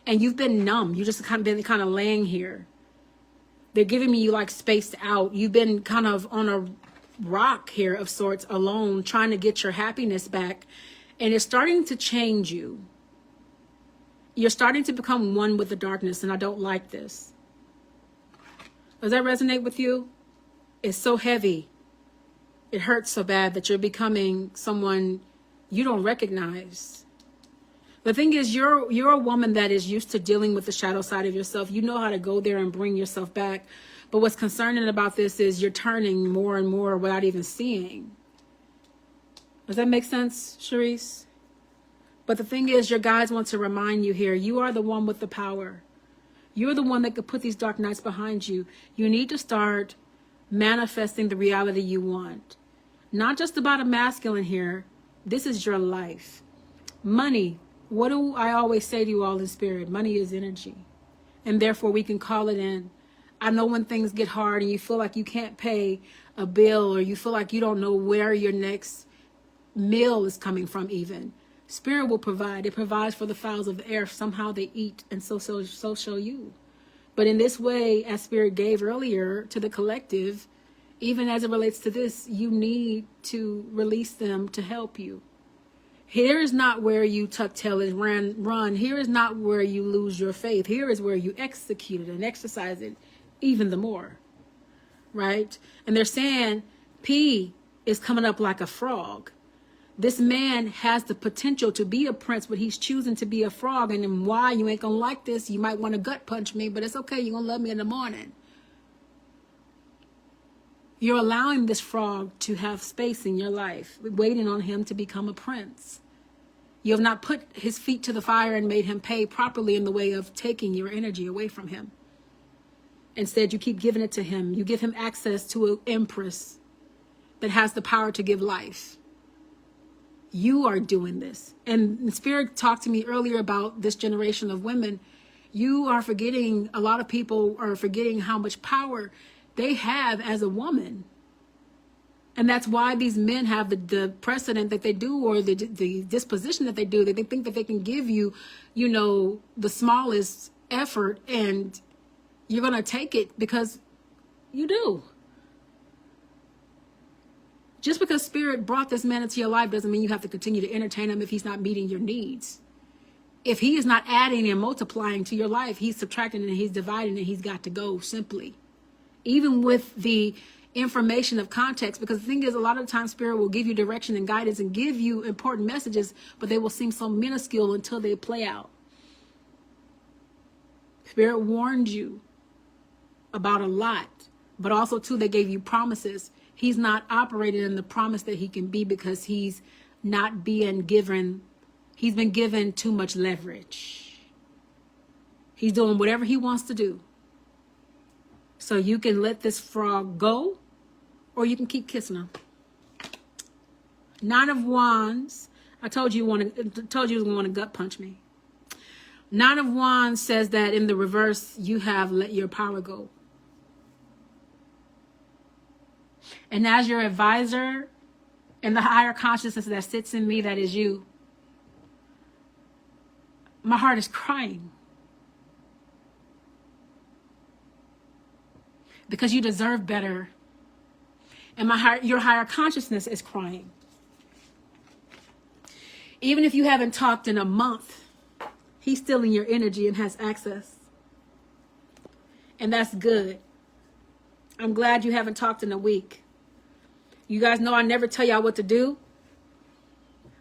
And you've been numb. You just been laying here. They're giving you like spaced out. You've been kind of on a rock here of sorts, alone, trying to get your happiness back. And it's starting to change you. You're starting to become one with the darkness, and I don't like this. Does that resonate with you? It's so heavy. It hurts so bad that you're becoming someone you don't recognize. The thing is, you're a woman that is used to dealing with the shadow side of yourself. You know how to go there and bring yourself back. But what's concerning about this is you're turning more and more without even seeing. Does that make sense, Sharice? But the thing is, your guides want to remind you here, you are the one with the power. You're the one that could put these dark nights behind you. You need to start manifesting the reality you want. Not just about a masculine here. This is your life. Money. What do I always say to you all in spirit? Money is energy. And therefore we can call it in. I know when things get hard and you feel like you can't pay a bill, or you feel like you don't know where your next meal is coming from even. Spirit will provide. It provides for the fowls of the air. Somehow they eat, and so shall you. But in this way, as Spirit gave earlier to the collective, even as it relates to this, you need to release them to help you. Here is not where you tuck tail and run. Here is not where you lose your faith. Here is where you execute it and exercise it even the more. Right? And they're saying P is coming up like a frog. This man has the potential to be a prince, but he's choosing to be a frog. And then why? You ain't gonna like this. You might want to gut punch me, but it's okay. You're gonna love me in the morning. You're allowing this frog to have space in your life, waiting on him to become a prince. You have not put his feet to the fire and made him pay properly in the way of taking your energy away from him. Instead, you keep giving it to him. You give him access to an empress that has the power to give life. You are doing this. And Spirit talked to me earlier about this generation of women. You are forgetting, a lot of people are forgetting how much power they have as a woman. And that's why these men have the precedent that they do, or the disposition that they do, that they think that they can give you, you know, the smallest effort and you're going to take it because you do. Just because Spirit brought this man into your life doesn't mean you have to continue to entertain him if he's not meeting your needs. If he is not adding and multiplying to your life, he's subtracting and he's dividing and he's got to go simply. Even with the information of context, because the thing is, a lot of the time Spirit will give you direction and guidance and give you important messages, but they will seem so minuscule until they play out. Spirit warned you about a lot, but also too, they gave you promises. He's not operating in the promise that he can be because he's not being given, he's been given too much leverage. He's doing whatever he wants to do. So you can let this frog go, or you can keep kissing him. Nine of Wands. I told you you was going to want to gut punch me. Nine of Wands says that in the reverse, you have let your power go. And as your advisor and the higher consciousness that sits in me, that is you, my heart is crying. Because you deserve better. And your higher consciousness is crying. Even if you haven't talked in a month, he's still in your energy and has access. And that's good. I'm glad you haven't talked in a week. You guys know I never tell y'all what to do.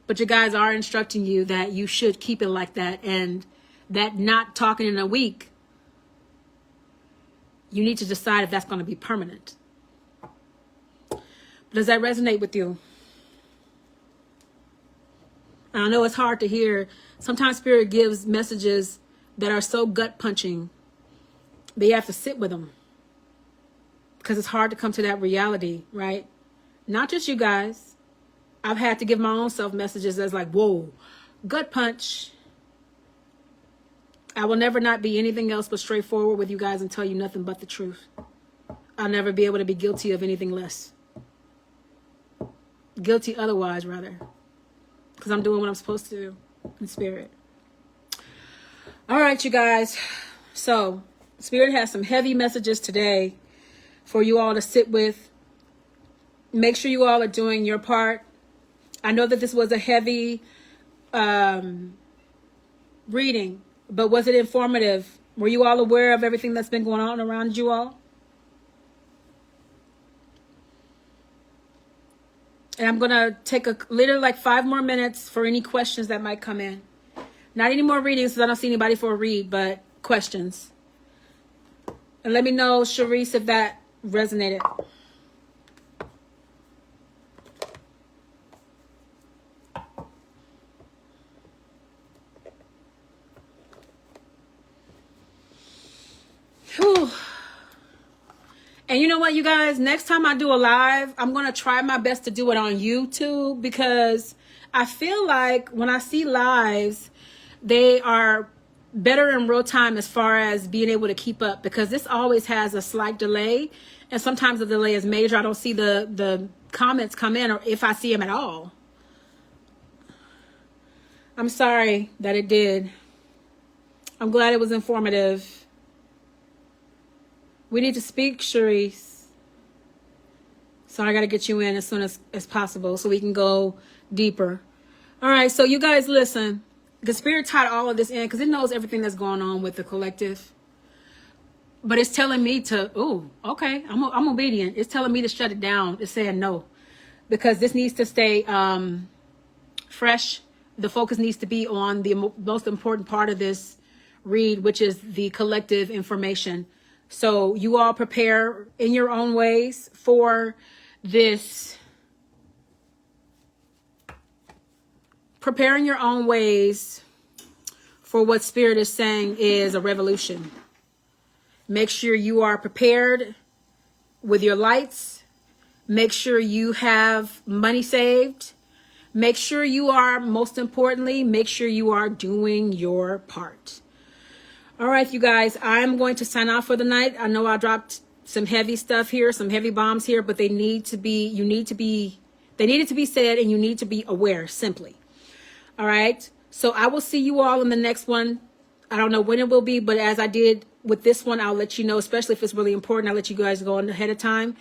But you guys are instructing you that you should keep it like that. And that not talking in a week, you need to decide if that's going to be permanent. Does that resonate with you? And I know it's hard to hear. Sometimes Spirit gives messages that are so gut punching that you have to sit with them. Because it's hard to come to that reality, right? Not just you guys. I've had to give my own self messages that's like, whoa, gut punch. I will never not be anything else but straightforward with you guys and tell you nothing but the truth. I'll never be able to be guilty of anything less. Guilty otherwise, rather. Because I'm doing what I'm supposed to do in Spirit. All right, you guys. So, Spirit has some heavy messages today for you all to sit with. Make sure you all are doing your part. I know that this was a heavy reading, but was it informative? Were you all aware of everything that's been going on around you all? And I'm going to take literally like 5 more minutes for any questions that might come in. Not any more readings because I don't see anybody for a read, but questions. And let me know, Sharice, if that resonated. Whew. And you know what, you guys? Next time I do a live, I'm going to try my best to do it on YouTube because I feel like when I see lives, they are better in real time as far as being able to keep up because this always has a slight delay. And sometimes the delay is major. I don't see the comments come in or if I see them at all. I'm sorry that it did. I'm glad it was informative. We need to speak, Sharice. So I got to get you in as soon as possible so we can go deeper. All right, so you guys listen. The Spirit tied all of this in because it knows everything that's going on with the collective. But it's telling me to, okay, I'm obedient. It's telling me to shut it down. It's saying no. Because this needs to stay fresh. The focus needs to be on the most important part of this read, which is the collective information. So you all prepare in your own ways for this. Prepare in your own ways for what Spirit is saying is a revolution. Make sure you are prepared with your lights. Make sure you have money saved. Make sure you are, most importantly, make sure you are doing your part. All right, you guys, I'm going to sign off for the night. I know I dropped some heavy stuff here, some heavy bombs here, but they needed to be said, and you need to be aware, simply. All right. So I will see you all in the next one. I don't know when it will be, but as I did with this one, I'll let you know, especially if it's really important. I'll let you guys go on ahead of time.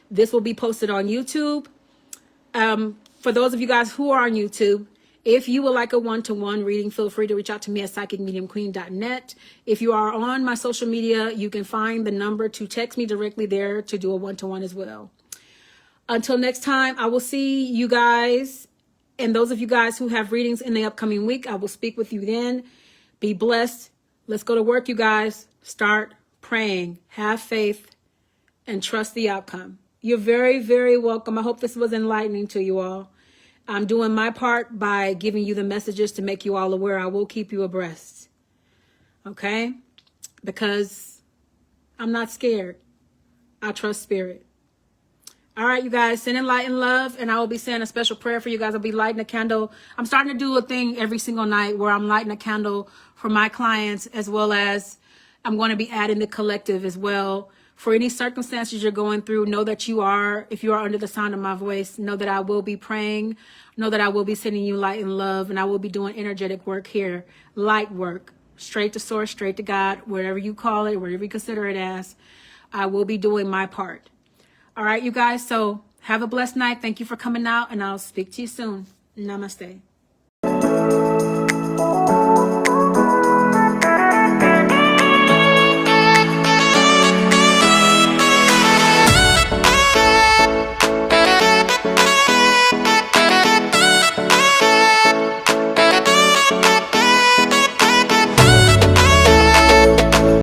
This will be posted on YouTube. For those of you guys who are on YouTube, if you would like a one-to-one reading, feel free to reach out to me at psychicmediumqueen.net. If you are on my social media, you can find the number to text me directly there to do a one-to-one as well. Until next time, I will see you guys. And those of you guys who have readings in the upcoming week, I will speak with you then. Be blessed. Let's go to work, you guys. Start praying. Have faith and trust the outcome. You're very, very welcome. I hope this was enlightening to you all. I'm doing my part by giving you the messages to make you all aware. I will keep you abreast. Okay? Because I'm not scared. I trust Spirit. All right, you guys, send in light and love, and I will be saying a special prayer for you guys. I'll be lighting a candle. I'm starting to do a thing every single night where I'm lighting a candle for my clients, as well as I'm going to be adding the collective as well. For any circumstances you're going through, know that if you are under the sound of my voice, know that I will be praying. Know that I will be sending you light and love, and I will be doing energetic work here. Light work, straight to source, straight to God, whatever you call it, whatever you consider it as. I will be doing my part. All right, you guys, so have a blessed night. Thank you for coming out, and I'll speak to you soon. Namaste.